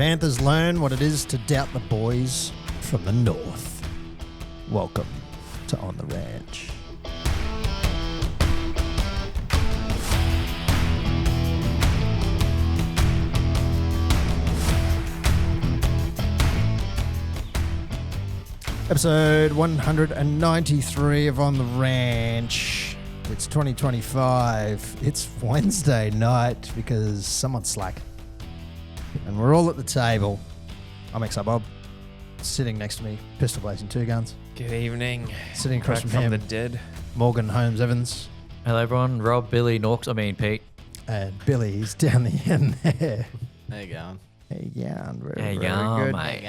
Panthers learn what it is to doubt the boys from the north. Welcome to On the Ranch. Episode 193 of On the Ranch. It's 2025. It's Wednesday night because someone's slacking. And we're all at the table. I'm XR Bob. Sitting next to me, pistol blazing two guns. Good evening. Sitting across Back from him, the dead. Morgan Holmes Evans. Hello everyone, Rob, Billy, Pete. And Billy's down the end there. How you going? Hey, yeah, very, Hey, very going, good. mate.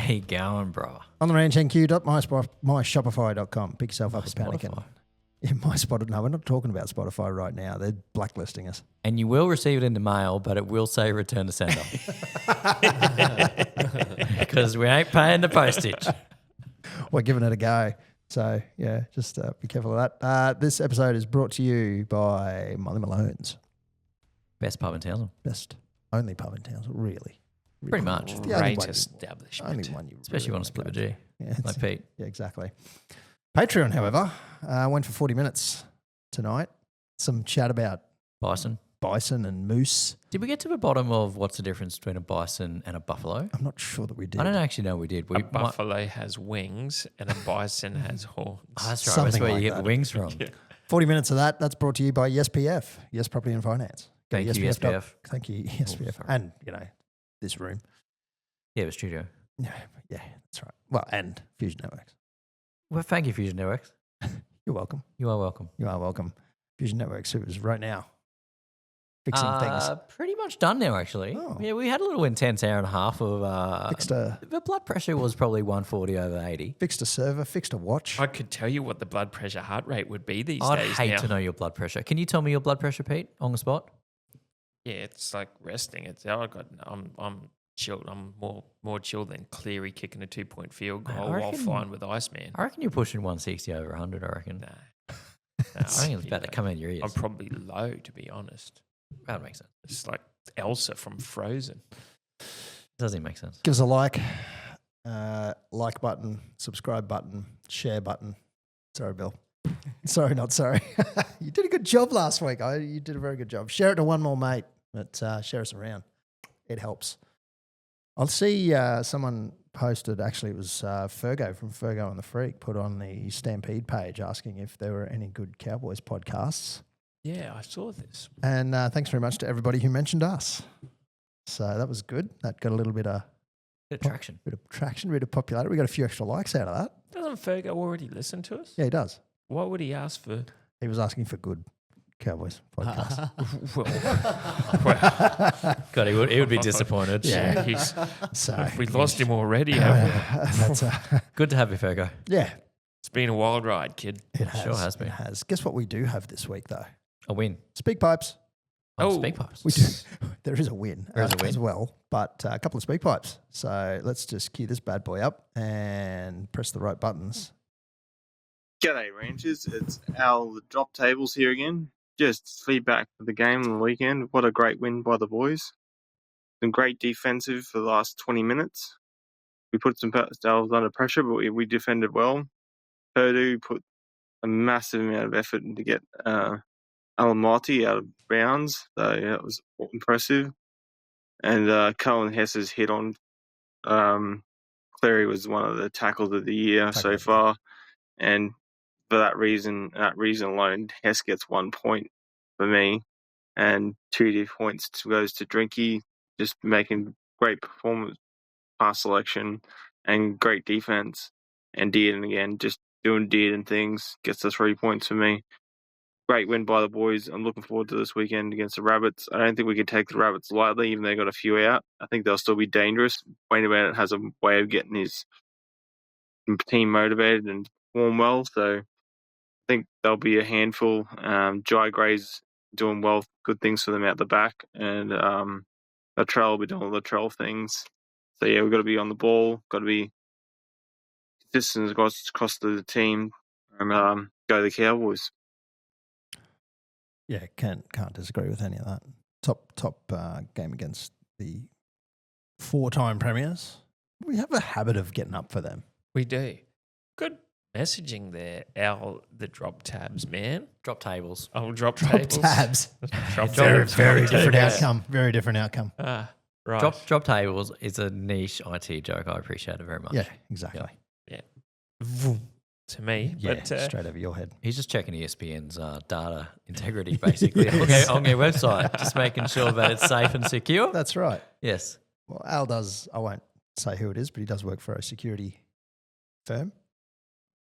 Hey, going, bro. On the range, nq.myshopify.com. Pick yourself up a panic. Yeah, no, we're not talking about Spotify right now. They're blacklisting us. And you will receive it in the mail, but it will say return to sender. Because we ain't paying the postage. We're giving it a go. So, yeah, just be careful of that. This episode is brought to you by Malones. Best pub in Townsville. Best, only pub in Townsville, really. Pretty much. The only Great one- establishment. Only one you Especially really want to split the go to. G. Yeah, Like Pete. yeah, exactly. Patreon, however, went for 40 minutes tonight. Some chat about Bison. bison and moose. Did we get to the bottom of what's the difference between a bison and a buffalo? I'm not sure that we did. I don't actually know we did. A buffalo has wings and a bison has horns. Oh, that's right. Something That's where like you get that. the wings from. Yeah. 40 minutes of that. That's brought to you by YesPF, Yes Property and Finance. Go to Thank you, YesPF. SPF. Thank you, YesPF. sorry. And, this room. Yeah, the studio. Yeah, that's right. Well, and Fusion Networks. Well, thank you, Fusion Networks. You're welcome. You are welcome. You are welcome. Fusion Networks, who is right now fixing things. Pretty much done now, actually. Oh. Yeah, we had a little intense hour and a half of... Fixed a the blood pressure was probably 140/80. fixed a server, fixed a watch. I could tell you what the blood pressure heart rate would be these I'd days hate now. to know your blood pressure. Can you tell me your blood pressure, Pete, on the spot? Yeah, it's like resting. I'm chilled. I'm more chilled than Cleary kicking a 2-point field I goal while reckon- flying with Iceman. I reckon you're pushing 160 over 100, I reckon. Nah. I think it's about to come in your ears. I'm probably low, to be honest. That makes sense. It's like Elsa from Frozen. Doesn't make sense. Give us a like button, subscribe button, share button. Sorry, Bill. Sorry, not sorry. You did a good job last week. You did a very good job. Share it to one more mate, but share us around. It helps. I'll see someone posted, actually it was Fergo from Fergo and the Freak, put on the Stampede page asking if there were any good Cowboys podcasts. Yeah, I saw this. And thanks very much to everybody who mentioned us. So that was good. That got a little bit of Bit of traction. bit of popularity. We got a few extra likes out of that. Doesn't Fergo already listen to us? Yeah, he does. Why would he ask for? He was asking for good Cowboys podcast. God, he would be disappointed. Yeah. He's, So we lost him already. Haven't we? that's Good to have you, Fergo. yeah, It's been a wild ride, kid. it has. Sure has been. It has. Guess what we do have this week though? A win. Speak pipes. Oh, Oh. speak pipes. We do. There is a win, There is a win. as well, but a couple of speak pipes. So let's just cue this bad boy up and press the right buttons. G'day, Ranchers. It's Al, the drop tables here again. Just feedback for the game on the weekend. What a great win by the boys. Been great defensive for the last 20 minutes. We put ourselves under pressure, but we defended well. Purdue put a massive amount of effort to get Alamati out of bounds. So yeah, it was impressive. And Cullen Hess's hit on Cleary was one of the tackles of the year so far. And for that reason alone, Hess gets 1 point for me, and 2 points goes to Drinky, just making great performance, pass selection, and great defense. And Dearden again, just doing Dearden things, gets the 3 points for me. Great win by the boys. I'm looking forward to this weekend against the Rabbits. I don't think we can take the Rabbits lightly, even though they got a few out. I think they'll still be dangerous. Wayne Bennett has a way of getting his team motivated and perform well, so I think they'll be a handful. Jai Gray's doing well, good things for them out the back, and Latrell will be doing Latrell things. So yeah, we've got to be on the ball, got to be consistent across the team, and go the Cowboys. Yeah, can't disagree with any of that. Top game against the 4-time premiers. We have a habit of getting up for them. We do. Good messaging there, the drop tabs, man. Drop tables. Oh, drop Drop tables. tabs. Drop Very, tabs. very Drop different tables. outcome. Very different outcome. Ah, right. Drop tables is a niche IT joke. I appreciate it very much. Yeah, exactly. Vroom, to me. Yeah, But, straight over your head. He's just checking ESPN's data integrity, basically, on their website, just making sure that it's safe and secure. That's right. Yes. Well, Al does, I won't say who it is, but he does work for a security firm.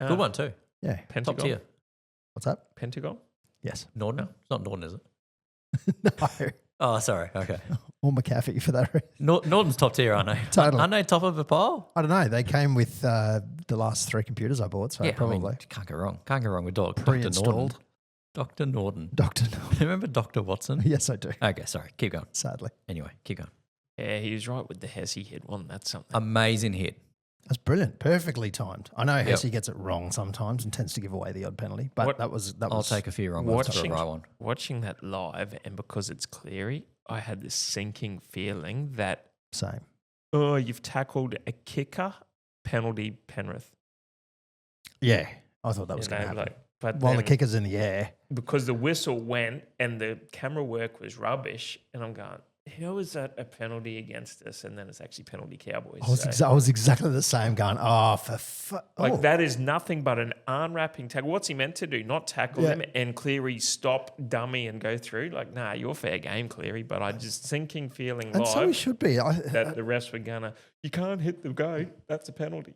Good one too. Yeah. Top Pentagon. tier. What's that? Pentagon. Yes. Norton? It's not Norton, is it? No. Oh, sorry. Okay. Or McAfee for that reason. Norton's top tier, aren't they? Totally. Aren't they top of the pile? I don't know. They came with the last 3 computers I bought, so Yeah, probably. I mean, can't go wrong. Can't go wrong with Dr. Norton. Pre-installed. Dr. Norton. Dr. No. Remember Dr. Watson? Yes, I do. Okay, sorry. Keep going. Sadly. Anyway, keep going. Yeah, he was right with the Hesse hit one. That's something. Amazing hit. That's brilliant. Perfectly timed. I know Hesse gets it wrong sometimes and tends to give away the odd penalty, but that was. I'll take a few wrong ones for a right one. Watching that live, and because it's Cleary, I had this sinking feeling that, Same. oh, you've tackled a kicker, penalty Penrith. Yeah. I thought that was You going to know, happen. but While the then- kicker's in the air. because the whistle went and the camera work was rubbish, and I'm going, how is that a penalty against us? And then it's actually penalty Cowboys. I was exactly the same going, Like that is nothing but an arm wrapping tackle. What's he meant to do? Not tackle him and Cleary stop, dummy, and go through? Like, nah, you're fair game, Cleary. But I just sinking feeling And so he live should be. that the refs were gonna, you can't hit the go. That's a penalty.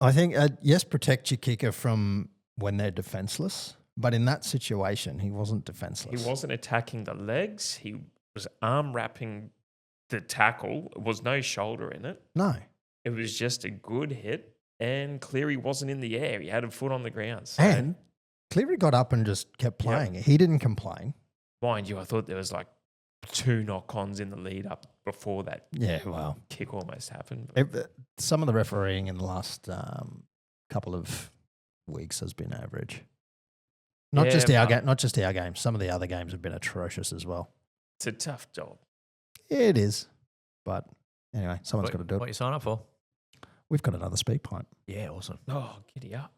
I think, yes, protect your kicker from when they're defenseless. But in that situation, he wasn't defenseless. He wasn't attacking the legs. He was arm wrapping the tackle. There was no shoulder in it. No. It was just a good hit. And Cleary wasn't in the air. He had a foot on the ground. So, And Cleary got up and just kept playing. He didn't complain. mind you, I thought there was like 2 knock-ons in the lead up before that Yeah, well. kick almost happened. Some of the refereeing in the last couple of weeks has been average. Not just our games. Some of the other games have been atrocious as well. It's a tough job. It is. But anyway, someone's got to do What it. you sign up for? We've got another speak pipe. Yeah, awesome. Oh, giddy up.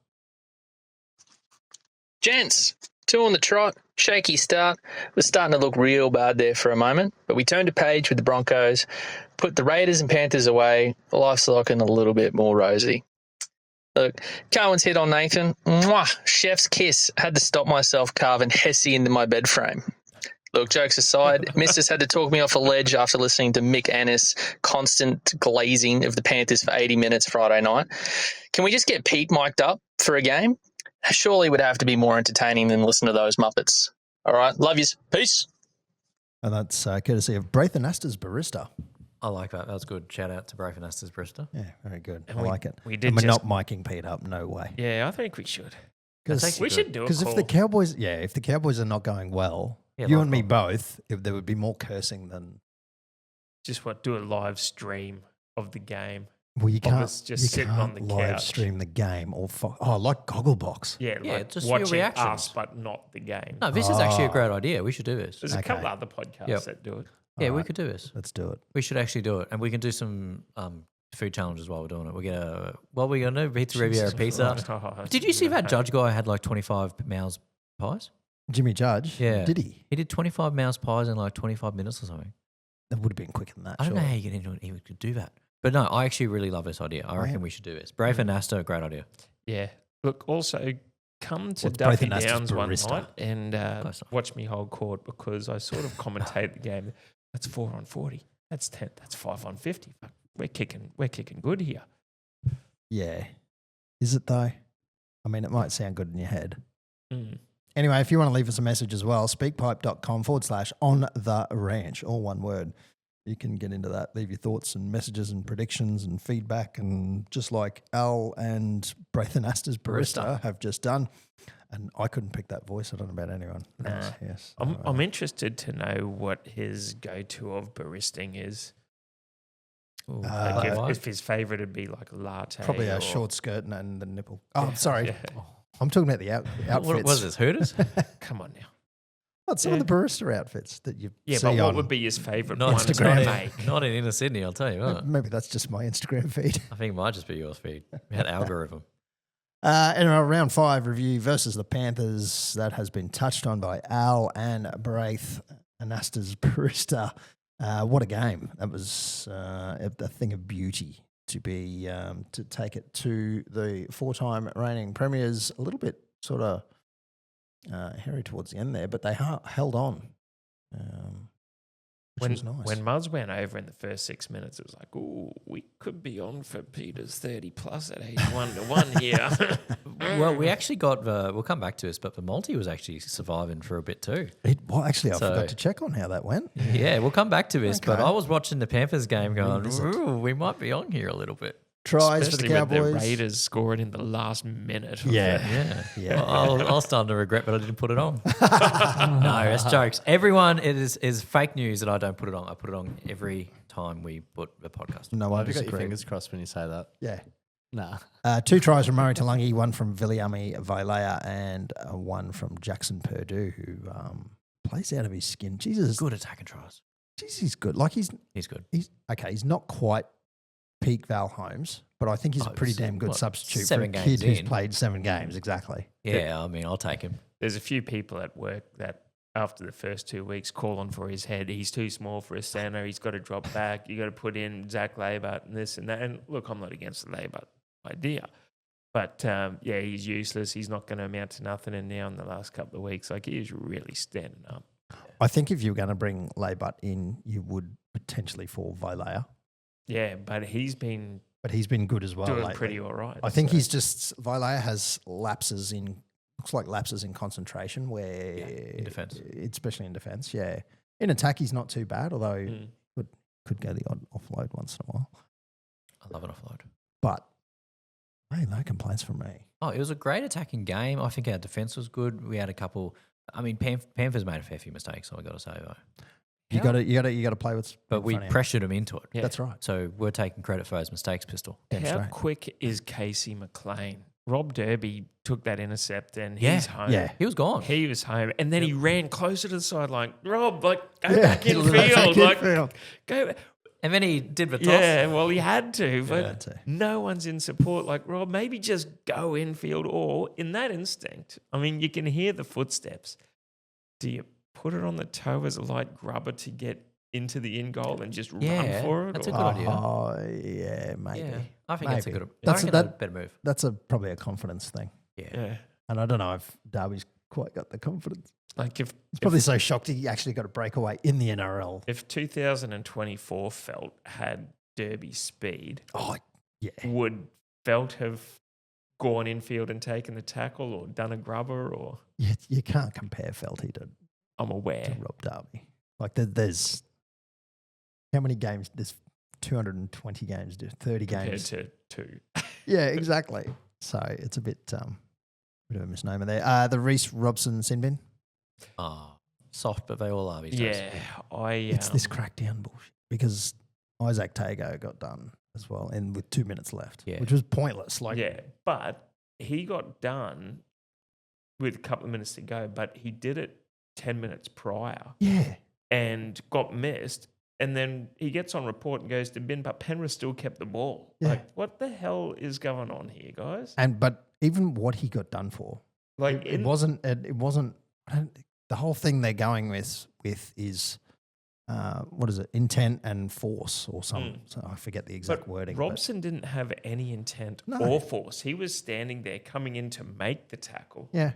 Gents, 2 on the trot, shaky start. Was starting to look real bad there for a moment, but we turned a page with the Broncos, put the Raiders and Panthers away. Life's looking a little bit more rosy. Look, Carwin's hit on Nathan. Mwah, chef's kiss. Had to stop myself carving Hesse into my bed frame. Look, jokes aside, Missus had to talk me off a ledge after listening to Mick Annis' constant glazing of the Panthers for 80 minutes Friday night. Can we just get Pete mic'd up for a game? Surely it would have to be more entertaining than listen to those Muppets. All right, love yous. Peace. And that's courtesy of Braithen Astor's Barista. I like that. That was good. Shout out to Braithen Astor's Barista. Yeah, very good. And I we- like it. we did and we're just- not micing Pete up. No way. Yeah, I think we should. Because We should do a if call. the Cowboys, if the Cowboys are not going well, Yeah, you live and me call. both, if there would be more cursing than. Just do a live stream of the game. Well, you Of can't. us just you sitting can't on the live couch. stream the game or like Gogglebox. Yeah, Yeah, like just your watching reactions. us, but not the game. No, this is actually a great idea. We should do this. There's a couple Okay. other podcasts Yep. that do it. Yeah, we Alright. could do this. Let's do it. We should actually do it. And we can do some food challenges while we're doing it. We're going to do Pizza Riviera Pizza. Oh, Did you see that judge guy had like 25 Mouse pies? Jimmy Judge. Yeah. Did he? He did 25 Mouse pies in like 25 minutes or something. That would have been quicker than that. I don't know surely. how you get into it. He could do that. But no, I actually really love this idea. I reckon yeah. we should do this. Brave and Astor, great idea. Yeah. Look, also come to What's Duffy Braithen Astor's Downs one Barista? night and Close enough. watch me hold court because I sort of commentate the game. That's 4 on 40. That's 10. That's 5 on 50. Fuck, we're kicking good here. Yeah. Is it though? I mean, it might sound good in your head. Mm. Anyway, if you want to leave us a message as well, speakpipe.com/on-the-ranch, all one word. You can get into that, leave your thoughts and messages and predictions and feedback, and just like Al and Braithen Astor's Barista have just done. And I couldn't pick that voice. I don't know about anyone else. Nah. Yes. I'm interested to know what his go-to of baristing is. Ooh, Like why? if his favourite would be like a latte. Probably a or- short skirt and the nipple. Oh, sorry. Yeah. I'm talking about the outfits. What was this, Hooters? Come on now. What's some of the barista outfits that you Yeah, see but what on? would be his favourite Not, one to not, make? in, not in inner Sydney, I'll tell you what. Maybe that's just my Instagram feed. I think it might just be your feed. We had algorithm. In our round 5 review versus the Panthers, that has been touched on by Al and Braith, Anasta's barista. What a game! That was a thing of beauty to be to take it to the 4-time reigning premiers. A little bit sort of hairy towards the end there, but they held on, which was nice. When Muzz went over in the first 6 minutes, it was like, ooh, we could be on for Peter's 30 plus at 81-1 here. Well, we actually got, we'll come back to this, but the multi was actually surviving for a bit too. Actually, I forgot to check on how that went. Yeah, we'll come back to this, but Okay. I was watching the Panthers game going, Revisit. ooh, we might be on here a little bit. Tries for the Especially Cowboys. with the Raiders scoring in the last minute. of Yeah. the- Yeah. Well, I'll start to regret, but I didn't put it on. No, it's jokes. Everyone, it is fake news that I don't put it on. I put it on every time we put the podcast. No, I Have you got your disagree. fingers crossed when you say that? Yeah. Nah. 2 tries from Murray Talangi, 1 from Viliami Vailea, and 1 from Jackson Purdue, who plays out of his skin. Jesus, Good attacking tries. Jesus, he's good. Like He's good. he's okay. He's not quite peak Val Holmes, but I think he's a pretty so damn good what, substitute for a 7 kid games who's in? played 7 games. Exactly. Yeah, I mean, I'll take him. There's a few people at work that after the first 2 weeks calling for his head. He's too small for a center. He's got to drop back. You got to put in Zach Labert and this and that. And look, I'm not against the Labert idea. But, yeah, he's useless. He's not going to amount to nothing. And now in the last couple of weeks, like, he is really standing up. I think if you were going to bring Laybutt in, you would potentially fall Vailea, Yeah, but he's been but he's been good as well. doing lately. pretty all right. I think so. he's just Vailea has lapses in concentration where in defence. especially in defence. Yeah, in attack he's not too bad, although Mm. could go the odd offload once in a while. I love an offload. But hey, no complaints from me. Oh, it was a great attacking game. I think our defence was good. We had a couple. I mean, Panthers made a fair few mistakes, I got to say though. You got to play with. But we front end. pressured them into it. Yeah. That's right. So we're taking credit for those mistakes, Pistol. Damn How straight. quick is Casey McLean? Rob Derby took that intercept and Yeah, he's home. yeah. He was gone. He was home. And then he ran closer to the sideline. Rob, like, go Yeah, back in go back field. in Like, field. go. And then he did the toss. Yeah, well, he had to, but had to. no one's in support. Like, Rob, maybe just go infield or in that instinct. I mean, you can hear the footsteps. Do you put it on the toe as a light grubber to get into the in goal and just Yeah, run for it? that's a or- good idea. Oh yeah, maybe. Yeah, I think that's a Maybe. good. That's I reckon that- that's a better move. That's probably a confidence thing, Yeah. Yeah. and I don't know if Darby's quite got the confidence. Like, if He's probably so shocked he actually got a breakaway in the NRL. If 2024 Felt had Derby speed, Oh yeah, would Felt have gone infield and taken the tackle or done a grubber or you can't compare Felty to I'm aware. Rob Darby. Like there's how many games? There's 220 games, 30 Compared games. to two. Yeah, exactly. So it's a bit of a misnomer there. The Reece Robson sin bin. Oh, soft, but they all are these days. Yeah, It's this crackdown bullshit because Isaac Tago got done as well, and with 2 minutes left, Yeah. which was pointless. Like, yeah, but he got done with a couple of minutes to go, but he did it 10 minutes prior yeah, and got missed. And then he gets on report and goes to bin, but Penrith still kept the ball. Yeah. Like, what the hell is going on here, guys? but even what he got done for, Like, it wasn't. It wasn't. The whole thing they're going with is. What is it? Intent and force, or some. So I forget the exact But wording. but- Robson didn't have any intent No. or force. He was standing there coming in to make the tackle. yeah,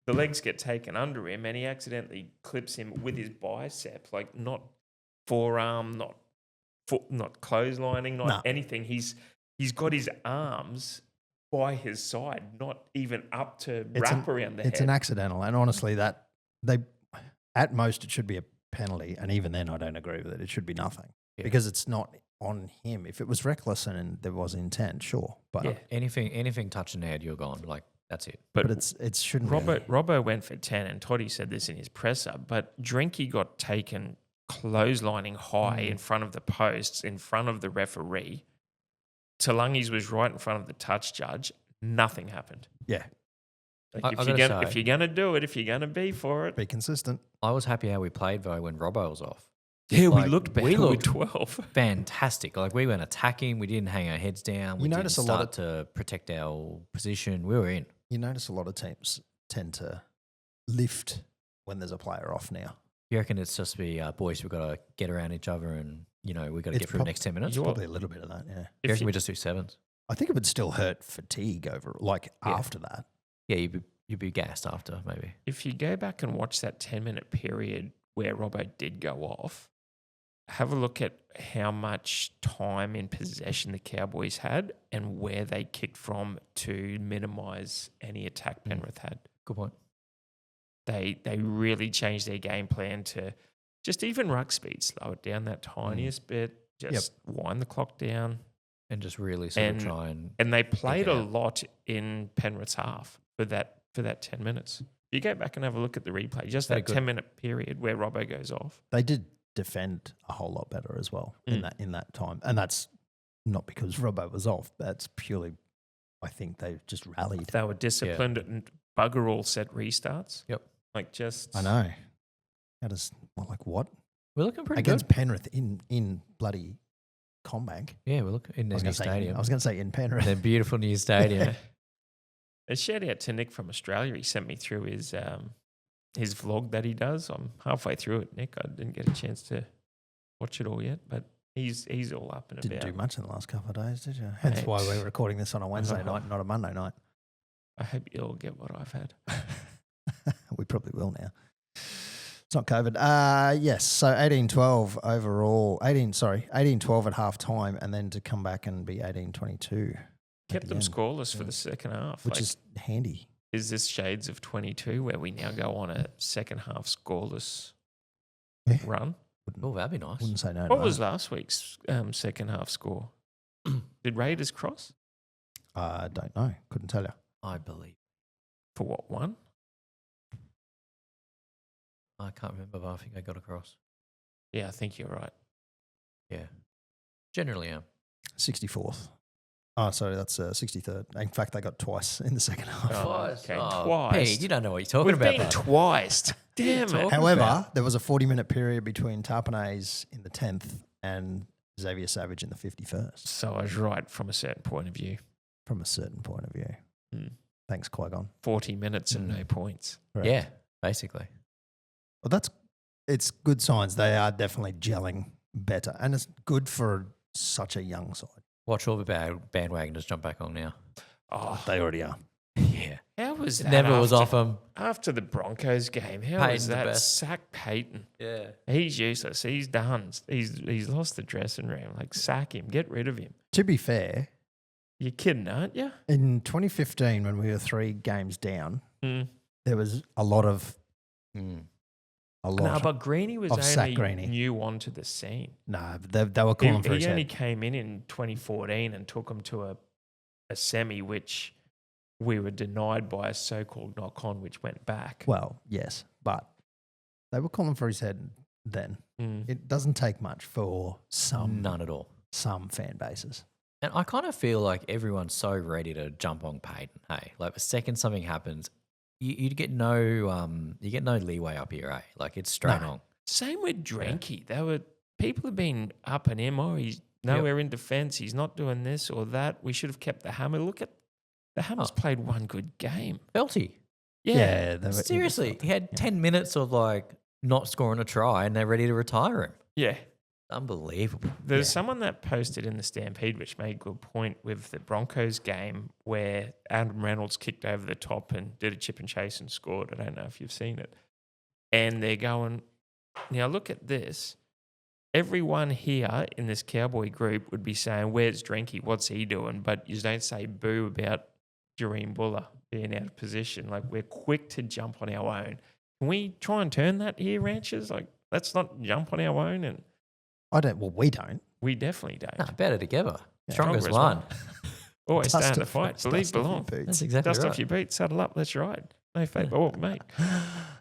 The legs get taken under him and he accidentally clips him with his bicep, like not forearm, not foot, not clotheslining, not No. anything. He's got his arms by his side, not even up to wrap around the it's head. an accidental, and honestly, that they at most it should be a penalty, and even then, I don't agree with it. It should be nothing because it's not on him. If it was reckless and there was intent, sure, but Yeah. Anything touching the head, you're gone. Like that's it. but it shouldn't. be. Robbo went for 10 and Toddy said this in his presser, but Drinky got taken clotheslining high in front of the posts, in front of the referee. Talangi's was right in front of the touch judge. Nothing happened. Yeah, Like I if gotta you're gonna do it, if you're gonna be for it, Be consistent. I was happy how we played though when Robbo was off. yeah, Like, we looked better. we looked- with 12. Fantastic. Like we went attacking. We didn't hang our heads down. We You didn't notice a lot start to protect our position. We were in. You notice a lot of teams tend to lift when there's a player off now. You reckon it's just boys, we've got to get around each other and, we've got to It's get through the next 10 minutes? You- Probably a little bit of that, yeah. You If reckon you- we just do sevens? I think it would still hurt fatigue over, like Yeah. after that. Yeah, you'd be gassed after, maybe. If you go back and watch that 10-minute period where Robbo did go off, have a look at how much time in possession the Cowboys had and where they kicked from to minimise any attack Penrith had. Good point. They really changed their game plan to just even ruck speed, slow it down that tiniest bit, just wind the clock down. And just really sort And- of try and And they played it a out. lot in Penrith's half for that 10 minutes. You go back and have a look at the replay, just Very that good. 10-minute period where Robbo goes off. They did defend a whole lot better as well in that time. And that's not because Robbo was off. That's purely, I think they just rallied. They were disciplined and bugger all set restarts. Yep. Like just I know. How does, like what? we're looking pretty Against good. Penrith in bloody Combank. Yeah, we're looking in I their new was stadium. going to say in Penrith. Their beautiful new stadium. A shout out to Nick from Australia. He sent me through his vlog that he does. I'm halfway through it, Nick. I didn't get a chance to watch it all yet, but he's all up and Didn't about. do much in the last couple of days, did you? Hence why we're recording this on a Wednesday night, not a Monday night. I hope you all get what I've had. We probably will now. It's not COVID. Yes, so 18-12 overall. 18-12 at half time, and then to come back and be 18-22. Kept them end. scoreless for the second half. Which Like, is handy. is this shades of 22 where we now go on a second half scoreless Yeah. run? Oh, that'd be nice. Wouldn't say no. What to was that. last week's second half score? Did Raiders cross? I don't know. Couldn't tell you. I believe. For what, one? I can't remember, but I think I got across. Yeah, I think you're right. Yeah. Generally am. 64th. Oh, sorry, that's 63rd. In fact, they got twice in the second half. Oh, Twice. okay, Oh, twice. Pete, you don't know what you're talking We've about. been bud. twice. Damn it. talking However, about? there was a 40-minute period between Tarpanay's in the 10th and Xavier Savage in the 51st, So I was right from a certain point of view. from a certain point of view. Hmm. Thanks, Qui-Gon. 40 minutes and no points. Correct. Yeah, basically. Well, it's good signs. They are definitely gelling better. And it's good for such a young side. Watch all the bandwagoners jump back on now. Oh, They already are. Yeah. how was that? Never was off them. After the Broncos game, how Payton's was the that? best. Sack Payton. Yeah. He's useless. He's done. He's lost the dressing room. Like, sack him. Get rid of him. To be fair, You're kidding, aren't you? in 2015, when we were 3 games down, Mm. there was a lot of No, but Greeny was of Sack only Greeny. new onto the scene. No, they were calling for his He only head. came in 2014 and took him to a semi, which we were denied by a so-called knock-on, which went back. Well, yes, but they were calling for his head then. Mm. It doesn't take much for None at all. some fan bases. And I kind of feel like everyone's so ready to jump on Payton. Hey, like the second something happens, you get no leeway up here, eh? Like it's straight No. on. Same with Drenky. People have been up and him. Oh, he's nowhere in defence. He's not doing this or that. We should have kept the Hammer. Look at the Hammer's played one good game. Felty. Yeah, they were- Seriously, he had 10 minutes of like not scoring a try and they're ready to retire him. yeah. Unbelievable. There's someone that posted in the Stampede, which made a good point with the Broncos game where Adam Reynolds kicked over the top and did a chip and chase and scored. I don't know if you've seen it. And they're going, now look at this. Everyone here in this Cowboy group would be saying, where's Drenky? What's he doing? But you don't say boo about Jareem Buller being out of position. Like, we're quick to jump on our own. Can we try and turn that here, Ranchers? Like, let's not jump on our own. And we don't. we definitely don't. Nah, better together. Yeah. Stronger as Stronger as one. Always Dust stay in the off- fight. dust Believe off your belong. boots. That's exactly Dust right. off your boots, saddle up, let's ride. No fake. Oh, mate.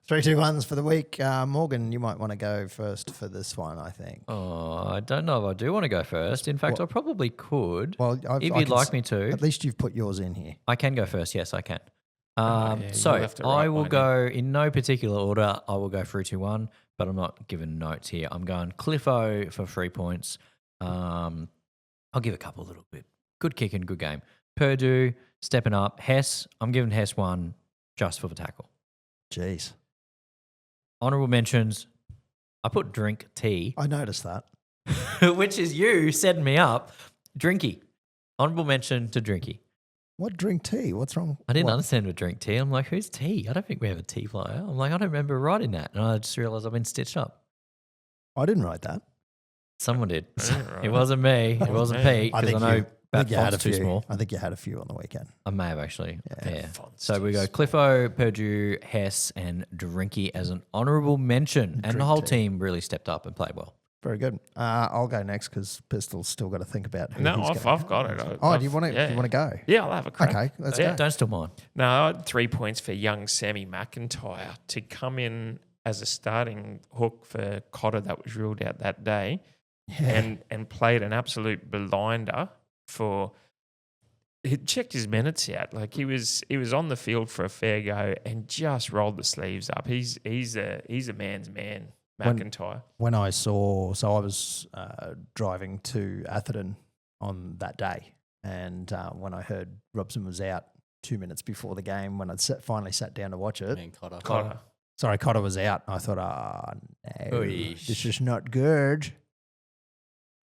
3, 2, 1s for the week. Morgan, you might want to go first for this one, I think. Oh, I don't know if I do want to go first. In fact, What? I probably could. Well, if you'd like me to, At least you've put yours in here. I can go first. Yes, I can. yeah, you'll So have to I write will mine go in no particular order. I will go 3-2-1, but I'm not giving notes here. I'm going Cliffo for 3 points. I'll give a couple a little bit. Good kick and good game. Purdue stepping up. Hess, I'm giving Hess 1 just for the tackle. Jeez. Honourable mentions. I put drink tea, I noticed that. which is you setting me up. Drinky. Honourable mention to Drinky. What drink tea? What's wrong? I didn't What? understand what drink tea. I'm like, who's tea? I don't think we have a tea flyer. I'm like, I don't remember writing that. And I just realised I've been stitched up. I didn't write that. Someone did. I didn't write It wasn't me. It wasn't me. Pete because I know that you had a font's too few. small. I think you had a few on the weekend. I may have actually. Yeah. Font's So we too go small. Cliffo, Purdue, Hess, and Drinky as an honourable mention. And the Drink whole tea. team really stepped up and played well. Very good. I'll go next because Pistol's still got to think about who No, he's I've got it. Oh, do you want to? Yeah. You want to go? Yeah, I'll have a crack. Okay, let's Yeah, go. don't steal mine. No, I had 3 points for young Sammy McIntyre to come in as a starting hook for Cotter that was ruled out that day, and played an absolute blinder for. He checked his minutes out. Like he was on the field for a fair go and just rolled the sleeves up. He's a man's man, McIntyre. When I saw, so I was driving to Atherton on that day, and when I heard Robson was out 2 minutes before the game, when I finally sat down to watch it, Man, Cotter. Cotter. sorry, Cotter was out. I thought, no, Oy. this is not good.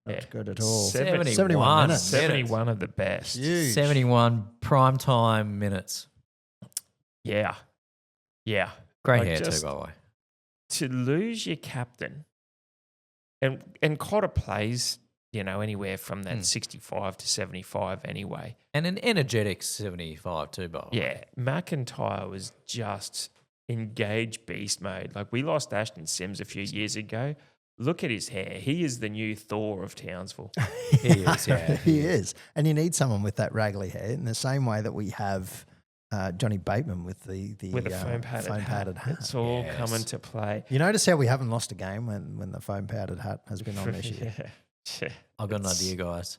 Not Yeah. good at all. 71 minutes. 71 of the best. Huge. 71 prime time minutes. Yeah. Yeah. Great Like hair just- too, by the way. To lose your captain, and Cotter plays, anywhere from that 65 to 75 anyway. And an energetic 75 too, by the way. Yeah, McIntyre was just engaged beast mode. Like we lost Ashton Sims a few years ago. Look at his hair. He is the new Thor of Townsville. He is, yeah. he is. And you need someone with that raggly hair in the same way that we have Johnny Bateman with the With a foam padded hat. It's all Yes. coming to play. You notice how we haven't lost a game when the foam powdered hat has been on this year. Yeah. I've got an idea, guys.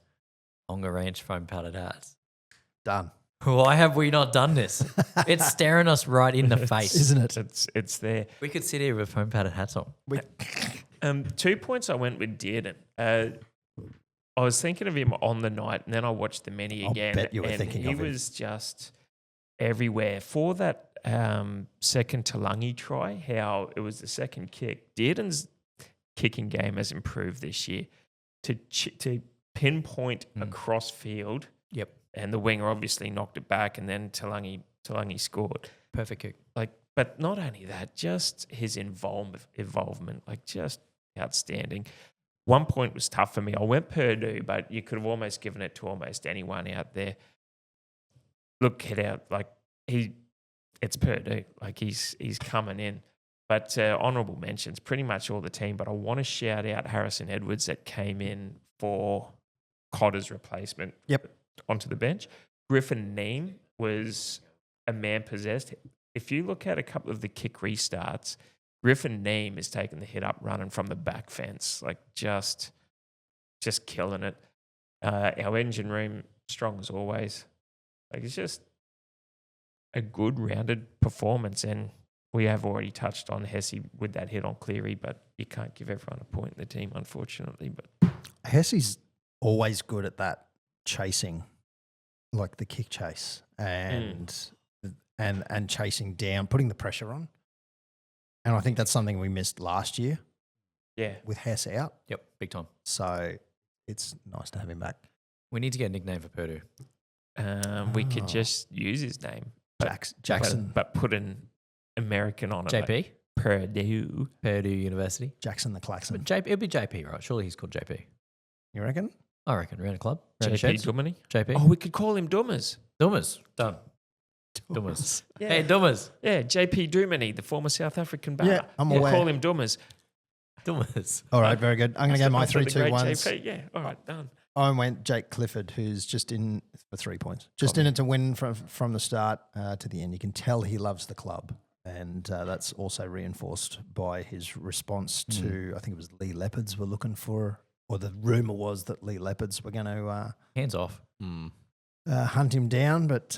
Onga Ranch foam powdered hats. Done, Why have we not done this? It's staring us right in the face. isn't it? It's there. We could sit here with foam powdered hats on. 2 points I went with Dearden. I was thinking of him on the night, and then I watched the mini I'll again. bet you were and thinking he of him. was just everywhere. For that second Talangi try, how it was the second kick, Dearden's kicking game has improved this year. To pinpoint across field, Yep. and the winger obviously knocked it back, and then Talangi scored. Perfect kick. But not only that, just his involvement, like just outstanding. 1 point was tough for me. I went Purdue, but you could have almost given it to almost anyone out there. Look, head out, like it's Purdue, like he's coming in. But honourable mentions, pretty much all the team. But I want to shout out Harrison Edwards that came in for Cotter's replacement. Yep. Onto the bench. Griffin Neem was a man possessed. If you look at a couple of the kick restarts, Griffin Neem is taking the hit up, running from the back fence, like just killing it. Our engine room strong as always. Like it's just a good rounded performance, and we have already touched on Hesse with that hit on Cleary, but you can't give everyone a point in the team, unfortunately. But Hesse's always good at that chasing, like the kick chase and chasing down, putting the pressure on. And I think that's something we missed last year yeah, with Hess out. Yep, big time. So it's nice to have him back. We need to get a nickname for Purdue. we could just use his name, Jackson. but put an American on it. JP? like Purdue. Purdue University. Jackson the Klaxon. But JP, it'd be JP, right? Surely he's called JP. You reckon? I reckon. Round a club. Round a JP sheds. Duminy. JP. Oh, we could call him Dummers. Dummers. Done. Dummers. Yeah. Hey, Dummers. Yeah, JP Duminy, the former South African batter. Yeah, I'm We'll aware. call him Dummers. Dummers. All right, very good. I'm going to go my After the 3 2 great 1s. JP. Yeah, all right, done. I went Jake Clifford, who's just in for 3 points. Just in it to win from the start to the end. You can tell he loves the club. And that's also reinforced by his response to, I think it was Lee Leopards were looking for, or the rumour was that Lee Leopards were going to Hands off. hunt him down. But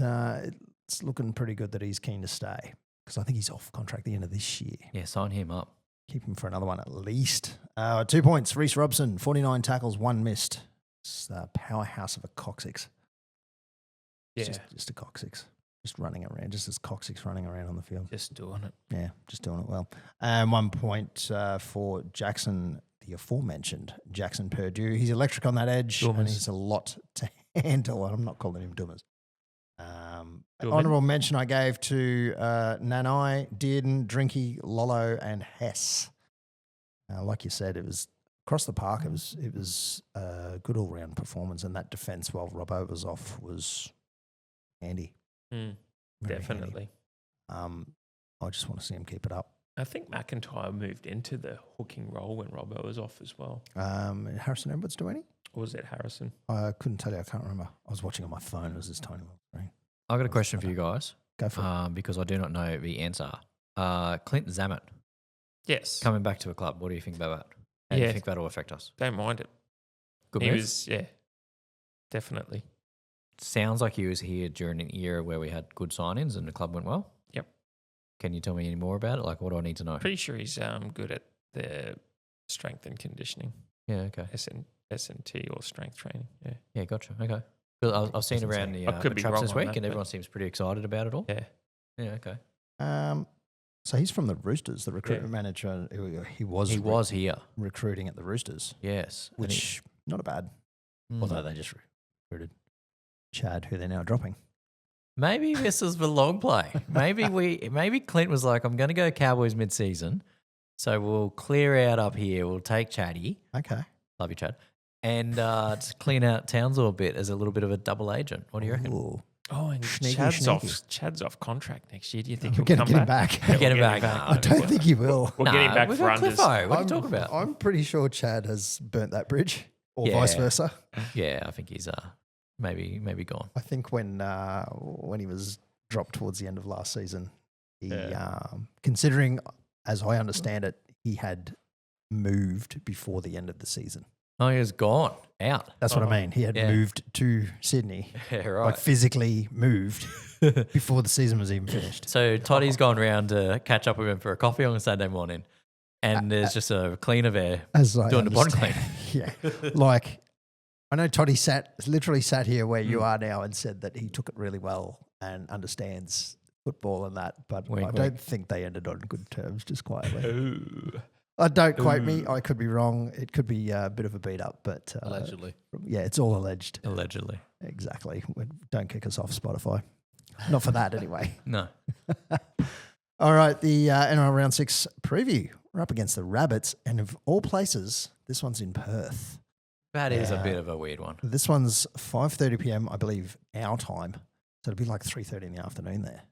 it's looking pretty good that he's keen to stay because I think he's off contract at the end of this year. Yeah, sign him up. Keep him for another one at least. 2 points. Reece Robson, 49 tackles, 1 missed. It's the powerhouse of a coccyx. Yeah, Just a coccyx. Just running around, just as coccyx running around on the field. just doing it. Yeah, just doing it well. 1 point for Jackson, the aforementioned Jackson Purdue. He's electric on that edge, and Dumas. he's a lot to handle. I'm not calling him Dumas. Dumas. Honourable mention I gave to Nanai, Dearden, Drinky, Lolo, and Hess. Like you said, it was across the park. It was a good all round performance, and that defence while Robbo was off was handy. Very Definitely. handy. I just want to see him keep it up. I think McIntyre moved into the hooking role when Robbo was off as well. Harrison Edwards do any? Or was it Harrison? I couldn't tell you. I can't remember. I was watching on my phone. It was this tiny little screen. I've got a question for you guys Go for it. because I do not know the answer. Clint Zammit Yes. coming back to a club. What do you think about that? How do you Yeah. think that'll affect us? Don't mind it. Good He move? was, definitely. Sounds like he was here during an era where we had good signings and the club went well. Yep. Can you tell me any more about it? Like, what do I need to know? Pretty sure he's good at the strength and conditioning, Yeah, okay. S&T or strength training. Yeah. Yeah, gotcha. Okay. Well, I've seen Doesn't around say. the, I could the be traps wrong this on week that, and but- everyone seems pretty excited about it all. Yeah. Yeah, okay. So he's from the Roosters, the recruitment manager. He was here. recruiting at the Roosters, Yes. and which not a bad. Mm. Although they just recruited Chad, who they're now dropping. Maybe this is the long play. Maybe Clint was like, I'm going to go Cowboys mid-season, so we'll clear out up here. We'll take Chatty. Okay. Love you, Chad. And just clean out Townsville a bit as a little bit of a double agent. What do you reckon? Ooh. Oh, and Sneaky, Chad's sneaky. off contract next year. Do you think We're he'll going to come get him back? back. Get him back. I don't think he will. We'll get him back we've for got unders. Cliffo. What are you talking about? I'm pretty sure Chad has burnt that bridge, or Yeah. vice versa. Yeah, I think he's maybe gone. I think when he was dropped towards the end of last season, he considering, as I understand it, he had moved before the end of the season. Oh, he was gone. Out. That's what I mean. He had Yeah. moved to Sydney, Yeah, right. like physically moved before the season was even finished. So Toddy's gone round to catch up with him for a coffee on a Saturday morning, and there's just a cleaner there As I doing the body clean. understand. Yeah, like I know Toddy literally sat here where you are now and said that he took it really well and understands football and that, but Wink, I wink. don't think they ended on good terms. Just quietly. Ooh. Don't quote me. I could be wrong. It could be a bit of a beat up, but Allegedly. yeah, it's all alleged. Allegedly. Exactly. Don't kick us off, Spotify. Not for that, anyway. No. All right, the NRL Round 6 preview. We're up against the Rabbits, and of all places, this one's in Perth. That is a Yeah. bit of a weird one. This one's 5:30 p.m, I believe, our time. So it'll be like 3:30 in the afternoon there.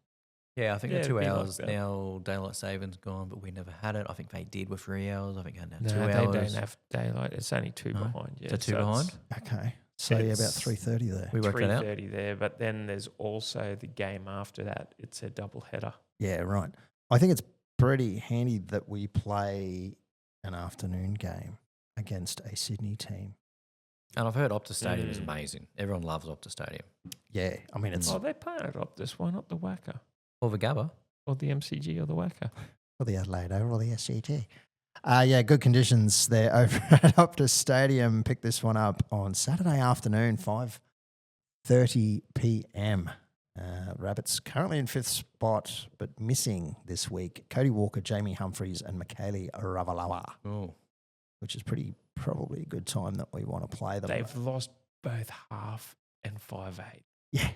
Yeah, I think Yeah, the 2 it'd be like hours that. now. Daylight savings gone, but we never had it. I think they did with 3 hours. I think they had now No, 2 they hours. don't have daylight. It's only two No? behind. Yeah, So two it's behind? Okay. So yeah, about It's 3:30 there. We worked that out. 3:30 there, but then there's also the game after that. It's a double header. Yeah, right. I think it's pretty handy that we play an afternoon game against a Sydney team. And I've heard Optus Stadium is Mm. amazing. Everyone loves Optus Stadium. Yeah, I mean, it's Oh, they play at Optus. Why not the Wacker Or the Gabba. or the MCG or the Wacker? for the Adelaide Oval or the SCG. Yeah, good conditions there over at Optus Stadium. Pick this one up on Saturday afternoon, 5:30 p.m. Rabbits currently in 5th spot, but missing this week Cody Walker, Jamie Humphreys, and Michaeli Ravalawa, Oh. which is probably a good time that we want to play them. They've lost both half and 5'8". Yeah,